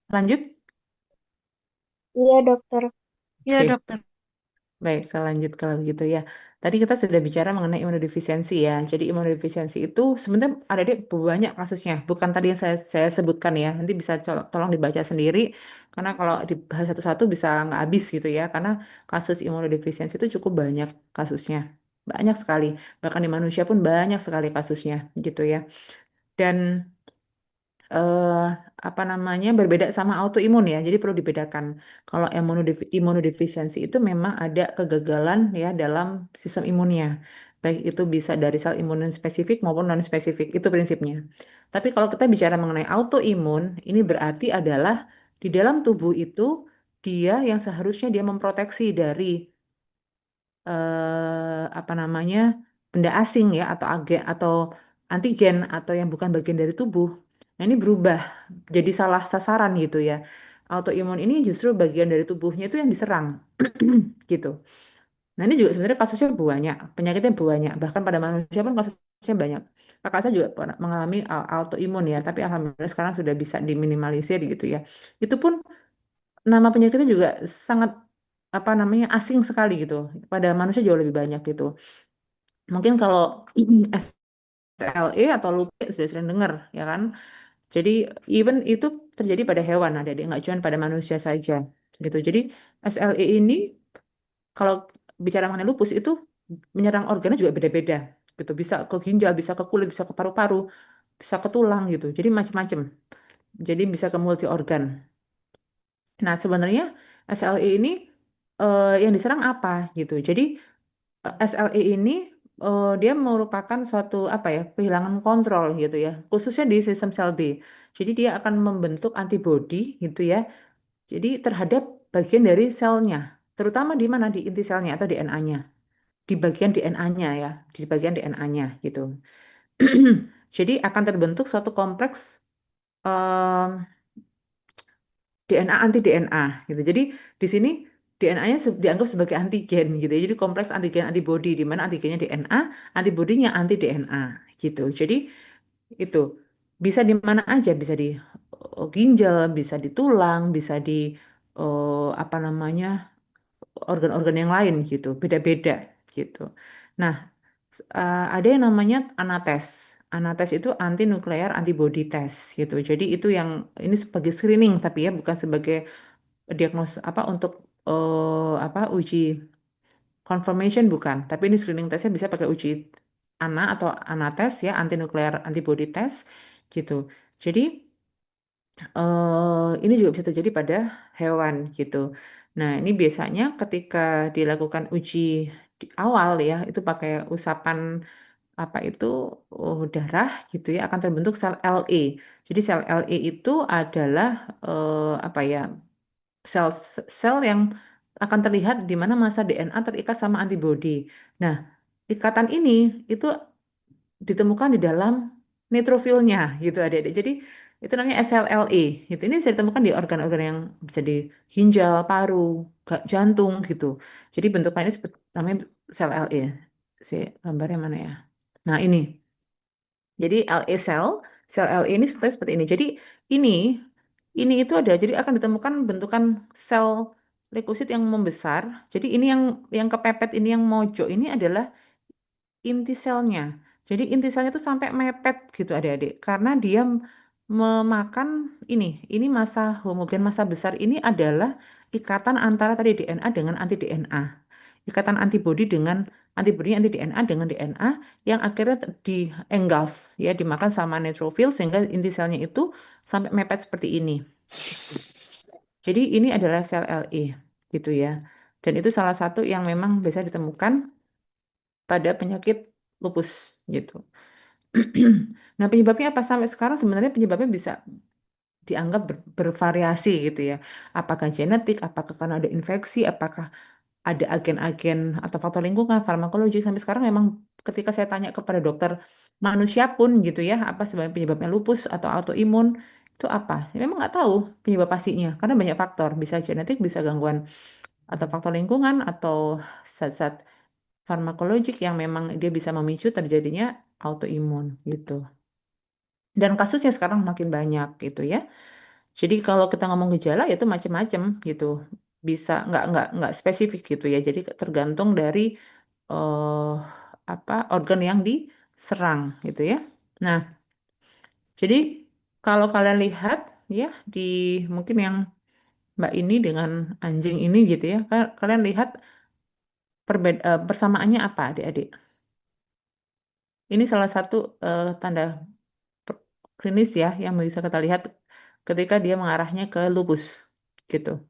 lanjut. Iya, dokter. Iya, Oke, dokter. baik, saya lanjut kalau begitu ya. Tadi kita sudah bicara mengenai imunodefisiensi ya. Jadi imunodefisiensi itu sebenarnya ada di banyak kasusnya. Bukan tadi yang saya sebutkan ya. Nanti bisa tolong dibaca sendiri. Karena kalau dibahas satu-satu bisa nggak habis gitu ya. Karena kasus imunodefisiensi itu cukup banyak kasusnya. Banyak sekali. Bahkan di manusia pun banyak sekali kasusnya gitu ya. Dan eh, apa namanya berbeda sama autoimun ya. Jadi perlu dibedakan. Kalau imunodefisiensi itu memang ada kegagalan ya dalam sistem imunnya. Baik itu bisa dari sel imun yang spesifik maupun non spesifik. Itu prinsipnya. Tapi kalau kita bicara mengenai autoimun, ini berarti adalah di dalam tubuh itu dia yang seharusnya dia memproteksi dari apa namanya benda asing ya atau agen atau antigen atau yang bukan bagian dari tubuh. Nah, ini berubah jadi salah sasaran gitu ya. Autoimun ini justru bagian dari tubuhnya itu yang diserang gitu. Nah, ini juga sebenarnya kasusnya banyak, penyakitnya banyak. Bahkan pada manusia pun kasusnya banyak. Kakak saya juga pernah mengalami autoimun ya, tapi alhamdulillah sekarang sudah bisa diminimalisir gitu ya. Itu pun nama penyakitnya juga sangat apa namanya asing sekali gitu. Pada manusia jauh lebih banyak gitu. Mungkin kalau SLE atau lupus sudah sering dengar ya kan. Jadi even itu terjadi pada hewan ada nggak cuma pada manusia saja gitu. Jadi SLE ini kalau bicara mengenai lupus itu menyerang organnya juga beda-beda gitu. Bisa ke ginjal, bisa ke kulit, bisa ke paru-paru, bisa ke tulang gitu. Jadi macam-macam. Jadi bisa ke multi organ. Nah, sebenarnya SLE ini yang diserang apa gitu. Jadi SLE ini dia merupakan suatu apa ya kehilangan kontrol gitu ya khususnya di sistem sel B. Jadi dia akan membentuk antibodi gitu ya. Jadi terhadap bagian dari selnya, terutama di mana di inti selnya atau DNA-nya, di bagian DNA-nya ya, di bagian DNA-nya gitu. Jadi akan terbentuk suatu kompleks em, DNA anti DNA gitu. Jadi di sini DNA-nya dianggap sebagai antigen gitu ya. Jadi kompleks antigen antibody di mana antigennya DNA, antibodinya anti DNA gitu. Jadi itu bisa di mana aja, bisa di ginjal, bisa di tulang, bisa di apa namanya? organ-organ yang lain gitu, beda-beda gitu. Nah, ada yang namanya ANATES. ANATES itu anti nuklear antibody test gitu. Jadi itu yang ini sebagai screening tapi ya bukan sebagai diagnos apa untuk apa uji confirmation bukan. Tapi ini screening testnya bisa pakai uji ANA atau ANATES ya anti nuklear antibody test gitu. Jadi ini juga bisa terjadi pada hewan gitu. Nah, ini biasanya ketika dilakukan uji di awal ya, itu pakai usapan apa itu darah gitu ya, akan terbentuk sel LE. Jadi sel LE itu adalah apa ya, sel sel yang akan terlihat di mana massa DNA terikat sama antibodi. Nah, ikatan ini itu ditemukan di dalam neutrofilnya gitu adik-adik. Jadi itu namanya SLLE gitu. Ini bisa ditemukan di organ-organ yang bisa di ginjal, paru, jantung gitu. Jadi bentuknya ini seperti namanya sel LE. Si gambarnya mana ya? Nah, ini. Jadi LE sel LE ini seperti ini. Jadi ini itu ada. Jadi akan ditemukan bentukan sel leukosit yang membesar. Jadi ini yang kepepet ini yang mojok ini adalah inti selnya. Jadi inti selnya itu sampai mepet gitu adik-adik. Karena dia memakan ini massa homogen massa besar ini adalah ikatan antara tadi DNA dengan anti DNA. Ikatan antibodi dengan antibodi anti DNA dengan DNA yang akhirnya di engulf ya dimakan sama neutrofil sehingga inti selnya itu sampai mepet seperti ini. Jadi ini adalah sel LE gitu ya. Dan itu salah satu yang memang bisa ditemukan pada penyakit lupus gitu. Nah, penyebabnya apa sampai sekarang sebenarnya penyebabnya bisa dianggap bervariasi gitu ya. Apakah genetik, apakah karena ada infeksi, apakah ada agen-agen atau faktor lingkungan, farmakologi sampai sekarang memang ketika saya tanya kepada dokter manusia pun gitu ya, apa sebenarnya penyebabnya lupus atau autoimun itu apa? Saya memang nggak tahu penyebab pastinya karena banyak faktor, bisa genetik, bisa gangguan atau faktor lingkungan atau zat-zat farmakologik yang memang dia bisa memicu terjadinya autoimun gitu. Dan kasusnya sekarang makin banyak gitu ya. Jadi kalau kita ngomong gejala ya itu macam-macam gitu. Bisa nggak spesifik gitu ya. Jadi tergantung dari eh apa organ yang diserang gitu ya. Nah, jadi kalau kalian lihat ya di mungkin yang Mbak ini dengan anjing ini gitu ya. Kalian lihat persamaannya apa adik-adik? Ini salah satu tanda klinis ya yang bisa kita lihat ketika dia mengarahnya ke lupus gitu.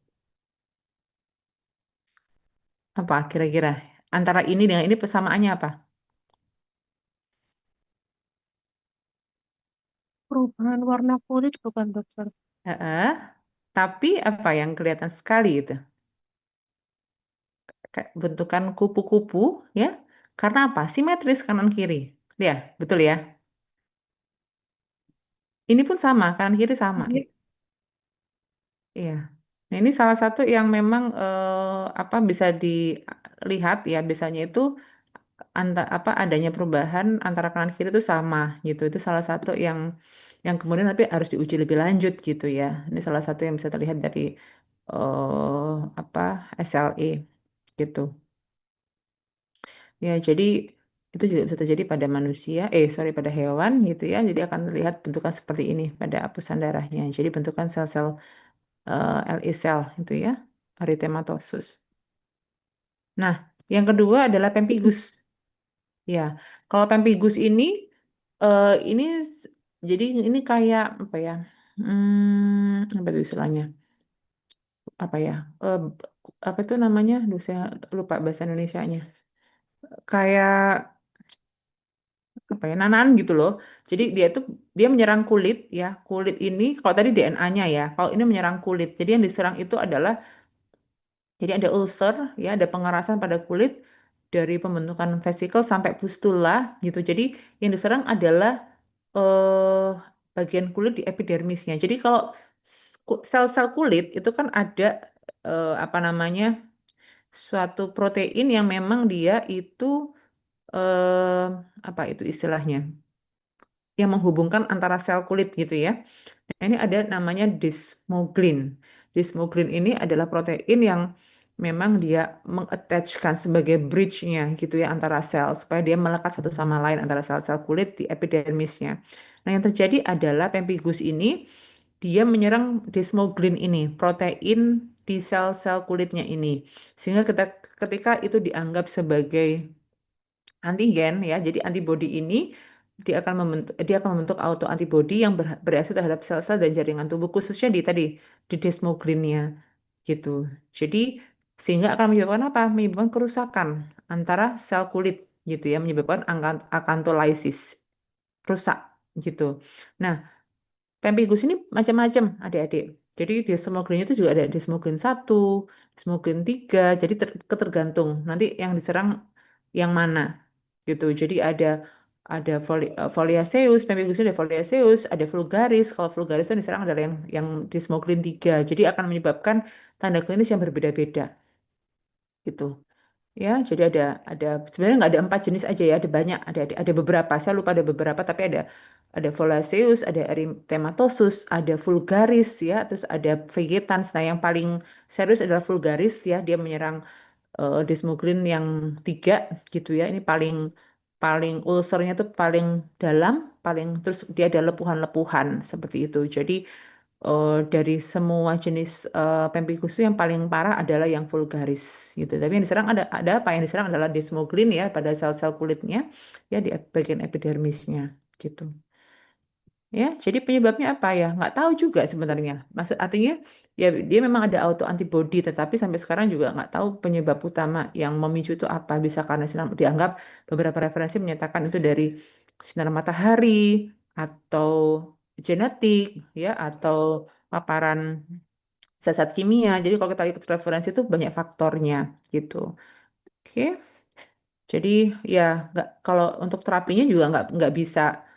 Apa kira-kira antara ini dengan ini persamaannya apa? Perubahan warna kulit bukan dokter? Heeh. Tapi apa yang kelihatan sekali itu? Kayak bentukan kupu-kupu ya. Karena apa? Simetris kanan kiri. Ya, betul ya. Ini pun sama, kanan kiri sama. Iya. Iya. Nah, ini salah satu yang memang apa bisa dilihat ya biasanya itu apa adanya perubahan antara kanan kiri itu sama gitu. Itu salah satu yang kemudian tapi harus diuji lebih lanjut gitu ya. Ini salah satu yang bisa terlihat dari apa SLE gitu. Ya, jadi itu juga bisa terjadi pada manusia, sorry pada hewan gitu ya. Jadi akan terlihat bentukan seperti ini pada apusan darahnya. Jadi bentukan sel-sel LE cell itu ya, erythematosus. Nah, yang kedua adalah pemphigus. Ya, kalau pemphigus ini jadi ini kayak apa ya? Apa itu istilahnya? Apa ya? Eh, apa itu namanya? Duh, saya lupa bahasa Indonesianya. Kayak apa ya? Nanan gitu loh. Jadi dia menyerang kulit ya. Kulit ini kalau tadi DNA-nya ya. Kalau ini menyerang kulit. Jadi yang diserang itu adalah jadi ada ulcer ya, ada pengerasan pada kulit dari pembentukan vesikel sampai pustula gitu. Jadi yang diserang adalah eh, bagian kulit di epidermisnya. Jadi kalau sel-sel kulit itu kan ada apa namanya suatu protein yang memang dia itu eh, apa itu istilahnya yang menghubungkan antara sel kulit gitu ya. Nah, ini ada namanya desmoglin. Desmoglin ini adalah protein yang memang dia mengattachkan sebagai bridge-nya gitu ya antara sel supaya dia melekat satu sama lain antara sel-sel kulit di epidermisnya. Nah, yang terjadi adalah pemphigus ini dia menyerang desmoglin ini, protein di sel-sel kulitnya ini. Sehingga ketika itu dianggap sebagai antigen ya. Jadi antibodi ini dia akan membentuk autoantibodi yang bereaksi terhadap sel-sel dan jaringan tubuh khususnya di desmoglinnya gitu. Jadi sehingga akan menyebabkan apa? Menyebabkan kerusakan antara sel kulit gitu ya, menyebabkan akantolysis, rusak gitu. Nah, pemphigus ini macam-macam adik-adik. Jadi desmoglin itu juga ada desmoglin 1, desmoglin 3. Jadi ketergantung nanti yang diserang yang mana gitu. Jadi ada foliaceus, pemphigus ini ada foliaceus, ada vulgaris. Kalau vulgaris itu yang diserang adalah yang desmoglin 3. Jadi akan menyebabkan tanda klinis yang berbeda-beda gitu. Ya, jadi ada sebenarnya nggak ada 4 jenis aja ya, ada banyak, ada beberapa. Saya lupa ada beberapa, tapi ada folaceus, ada erythematosus, ada vulgaris ya, terus ada vegetans. Nah, yang paling serius adalah vulgaris ya, dia menyerang desmoglin yang 3 gitu ya. Ini paling paling ulcernya tuh paling dalam, paling terus dia ada lepuhan-lepuhan seperti itu. Jadi dari semua jenis pemphigus itu yang paling parah adalah yang vulgaris gitu. Tapi yang diserang ada apa? Yang diserang adalah desmoglin ya pada sel-sel kulitnya ya di bagian epidermisnya gitu. Ya, jadi penyebabnya apa ya? Nggak tahu juga sebenarnya. Maksud artinya ya dia memang ada autoantibody, tetapi sampai sekarang juga nggak tahu penyebab utama yang memicu itu apa. Bisa karena sinar dianggap beberapa referensi menyatakan itu dari sinar matahari atau genetik ya atau paparan zat-zat kimia. Jadi kalau kita ikut referensi itu banyak faktornya gitu. Oke. Jadi ya nggak kalau untuk terapinya juga nggak bisa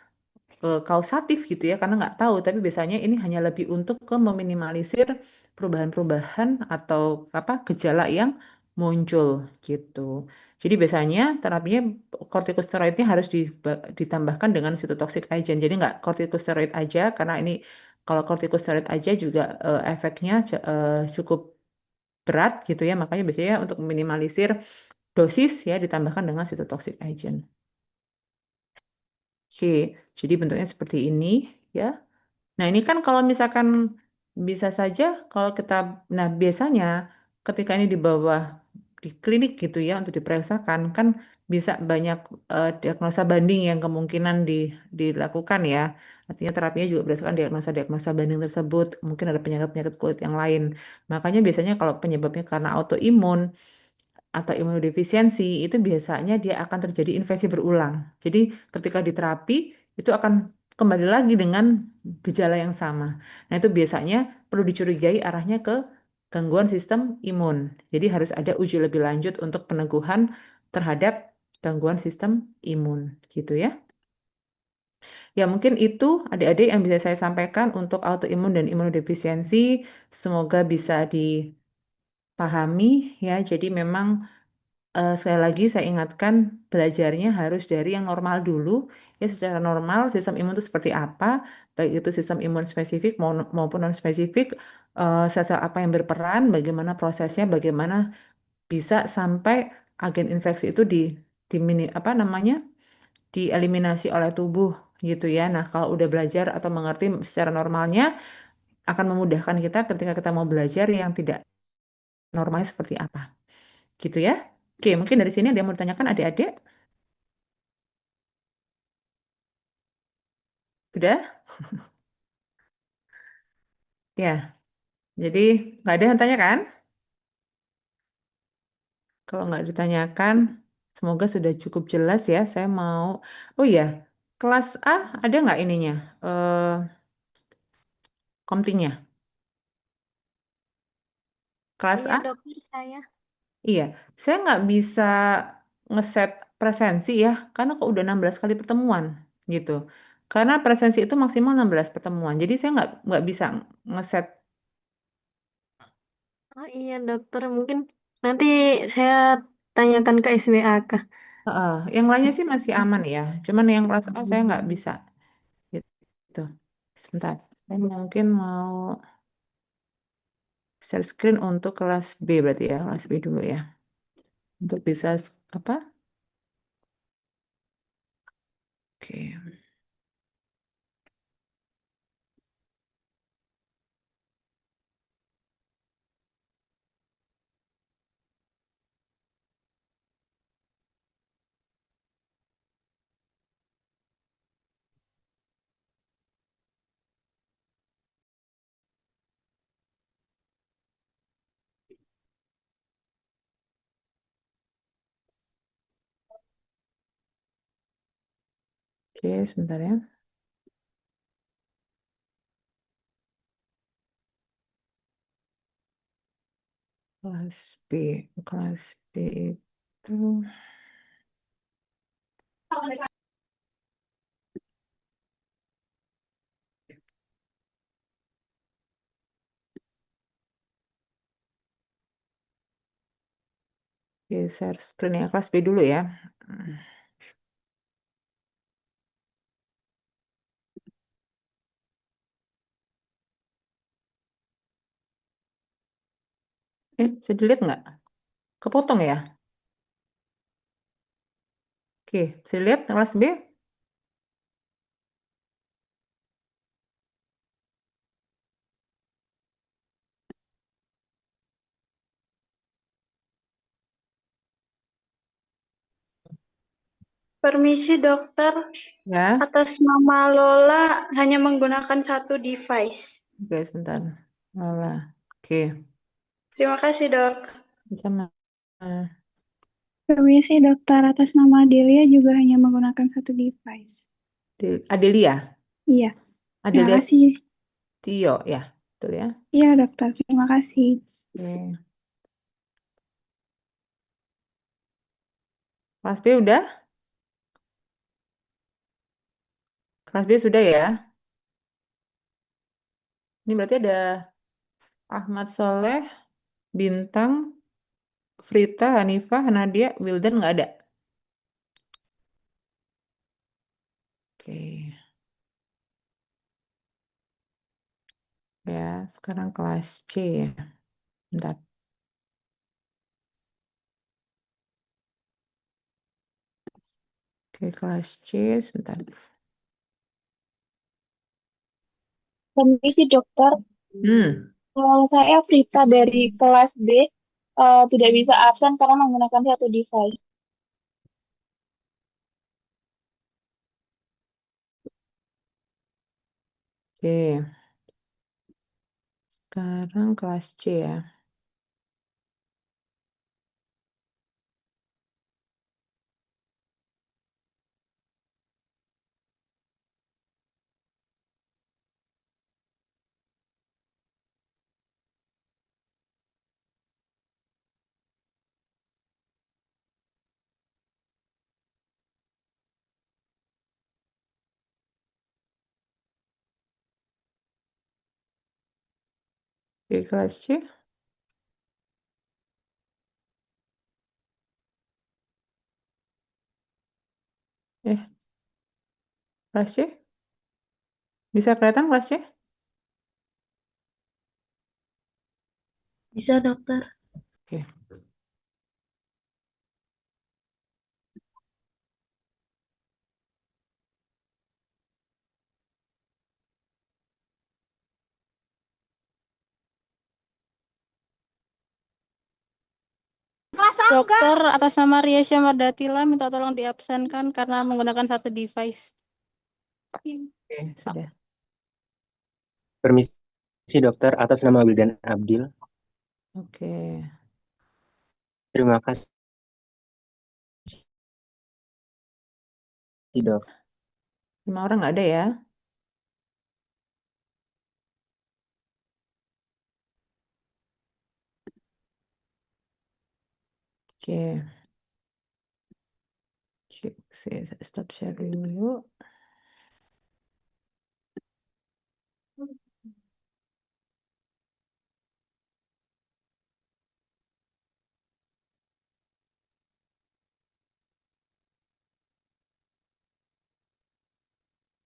kausatif gitu ya karena nggak tahu tapi biasanya ini hanya lebih untuk ke meminimalisir perubahan-perubahan atau apa gejala yang muncul gitu. Jadi biasanya terapinya kortikosteroidnya harus ditambahkan dengan cytotoxic agent. Jadi nggak kortikosteroid aja karena ini kalau kortikosteroid aja juga efeknya cukup berat gitu ya. Makanya biasanya untuk meminimalisir dosis ya ditambahkan dengan cytotoxic agent. Oke, jadi bentuknya seperti ini ya. Nah, ini kan kalau misalkan bisa saja kalau kita, nah biasanya ketika ini di bawah di klinik gitu ya untuk diperiksakan kan bisa banyak diagnosa banding yang kemungkinan dilakukan ya. Artinya terapinya juga berdasarkan diagnosa-diagnosa banding tersebut. Mungkin ada penyakit-penyakit kulit yang lain. Makanya biasanya kalau penyebabnya karena autoimun atau imunodefisiensi itu biasanya dia akan terjadi infeksi berulang. Jadi ketika diterapi itu akan kembali lagi dengan gejala yang sama. Nah, itu biasanya perlu dicurigai arahnya ke gangguan sistem imun. Jadi harus ada uji lebih lanjut untuk peneguhan terhadap gangguan sistem imun gitu ya. Ya, mungkin itu adik-adik yang bisa saya sampaikan untuk autoimun dan imunodefisiensi. Semoga bisa dipahami ya. Jadi memang sekali lagi saya ingatkan belajarnya harus dari yang normal dulu ya secara normal sistem imun itu seperti apa baik itu sistem imun spesifik maupun non spesifik sel-sel apa yang berperan bagaimana prosesnya bagaimana bisa sampai agen infeksi itu apa namanya dieliminasi oleh tubuh gitu ya. Nah, kalau udah belajar atau mengerti secara normalnya akan memudahkan kita ketika kita mau belajar yang tidak normalnya seperti apa gitu ya. Oke, mungkin dari sini ada yang mau ditanyakan adik-adik? Udah? Ya, jadi nggak ada yang tanya kan? Kalau nggak ditanyakan, semoga sudah cukup jelas ya. Saya mau, oh ya, kelas A ada nggak ininya? Eh, komtingnya. Kelas Iya, A? dokter saya. Iya, saya nggak bisa ngeset presensi ya, karena kok udah 16 kali pertemuan gitu. Karena presensi itu maksimal 16 pertemuan. Jadi saya nggak bisa ngeset. Oh iya, dokter. Mungkin nanti saya tanyakan ke SBAK. Yang lainnya sih masih aman ya. Cuman yang kelas A saya nggak bisa. Gitu. Sebentar. Saya mungkin mau share screen untuk kelas B berarti ya, kelas B dulu ya. Untuk bisa apa? Oke. Oke, sebentar ya. Kelas B, kelas B itu share screen ya, kelas B dulu ya. Bisa dilihat nggak? Kepotong ya? Oke, bisa dilihat kelas B? Permisi dokter, Ya, atas nama Lola hanya menggunakan satu device. oke sebentar. Malah. Oke, Terima kasih dok. sama. Permisi dokter, atas nama Delia juga hanya menggunakan satu device. Adelia, Iya, terima Adelia kasih. Tio ya, betul ya. Iya dokter, terima kasih. Oke. Kelas B udah? Kelas B sudah ya? Ini berarti ada Ahmad Soleh, Bintang, Frita, Hanifah, Nadia, Wildan nggak ada? Oke. Ya, sekarang kelas C ya. Bentar. Oke, kelas C sebentar. Permisi dokter, Hmm, saya Vita dari kelas B, tidak bisa absen karena menggunakan satu device. oke. Sekarang kelas C ya. Oke, kelas C. Eh, kelas C? Bisa kelihatan kelas C? Bisa dokter. Oke. Dokter, atas nama Ria Syamardatila minta tolong diabsenkan karena menggunakan satu device. Oke, sudah. Permisi dokter, atas nama Wildan Abdil. Oke. Terima kasih dok. 5 orang nggak ada ya? Oke. Cek, saya stop share dulu.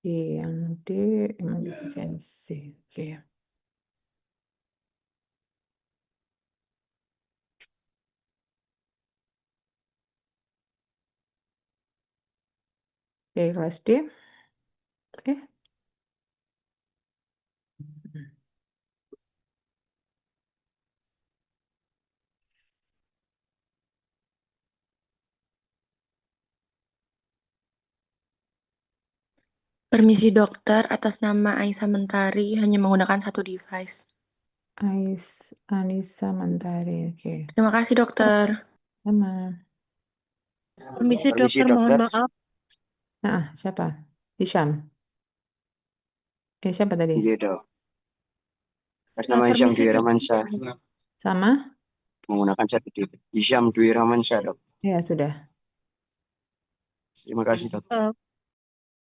Yang D, emang efisiensi. Oke. Oke, kelas D. Oke. Permisi dokter, atas nama Aisyah Mentari hanya menggunakan satu device. Anissa Mentari. Oke. Terima kasih dokter. Sama. Permisi Permisi, dokter, mohon dokter. maaf. Nah, siapa? Hisham. Siapa tadi? Iya, Dok. Atas nama Hisham Permisi Dwi dokter. Ramansyah. Sama? Menggunakan satu device. Hisham Dwi Ramansyah, Dok. Ya, sudah. Terima kasih, Dok.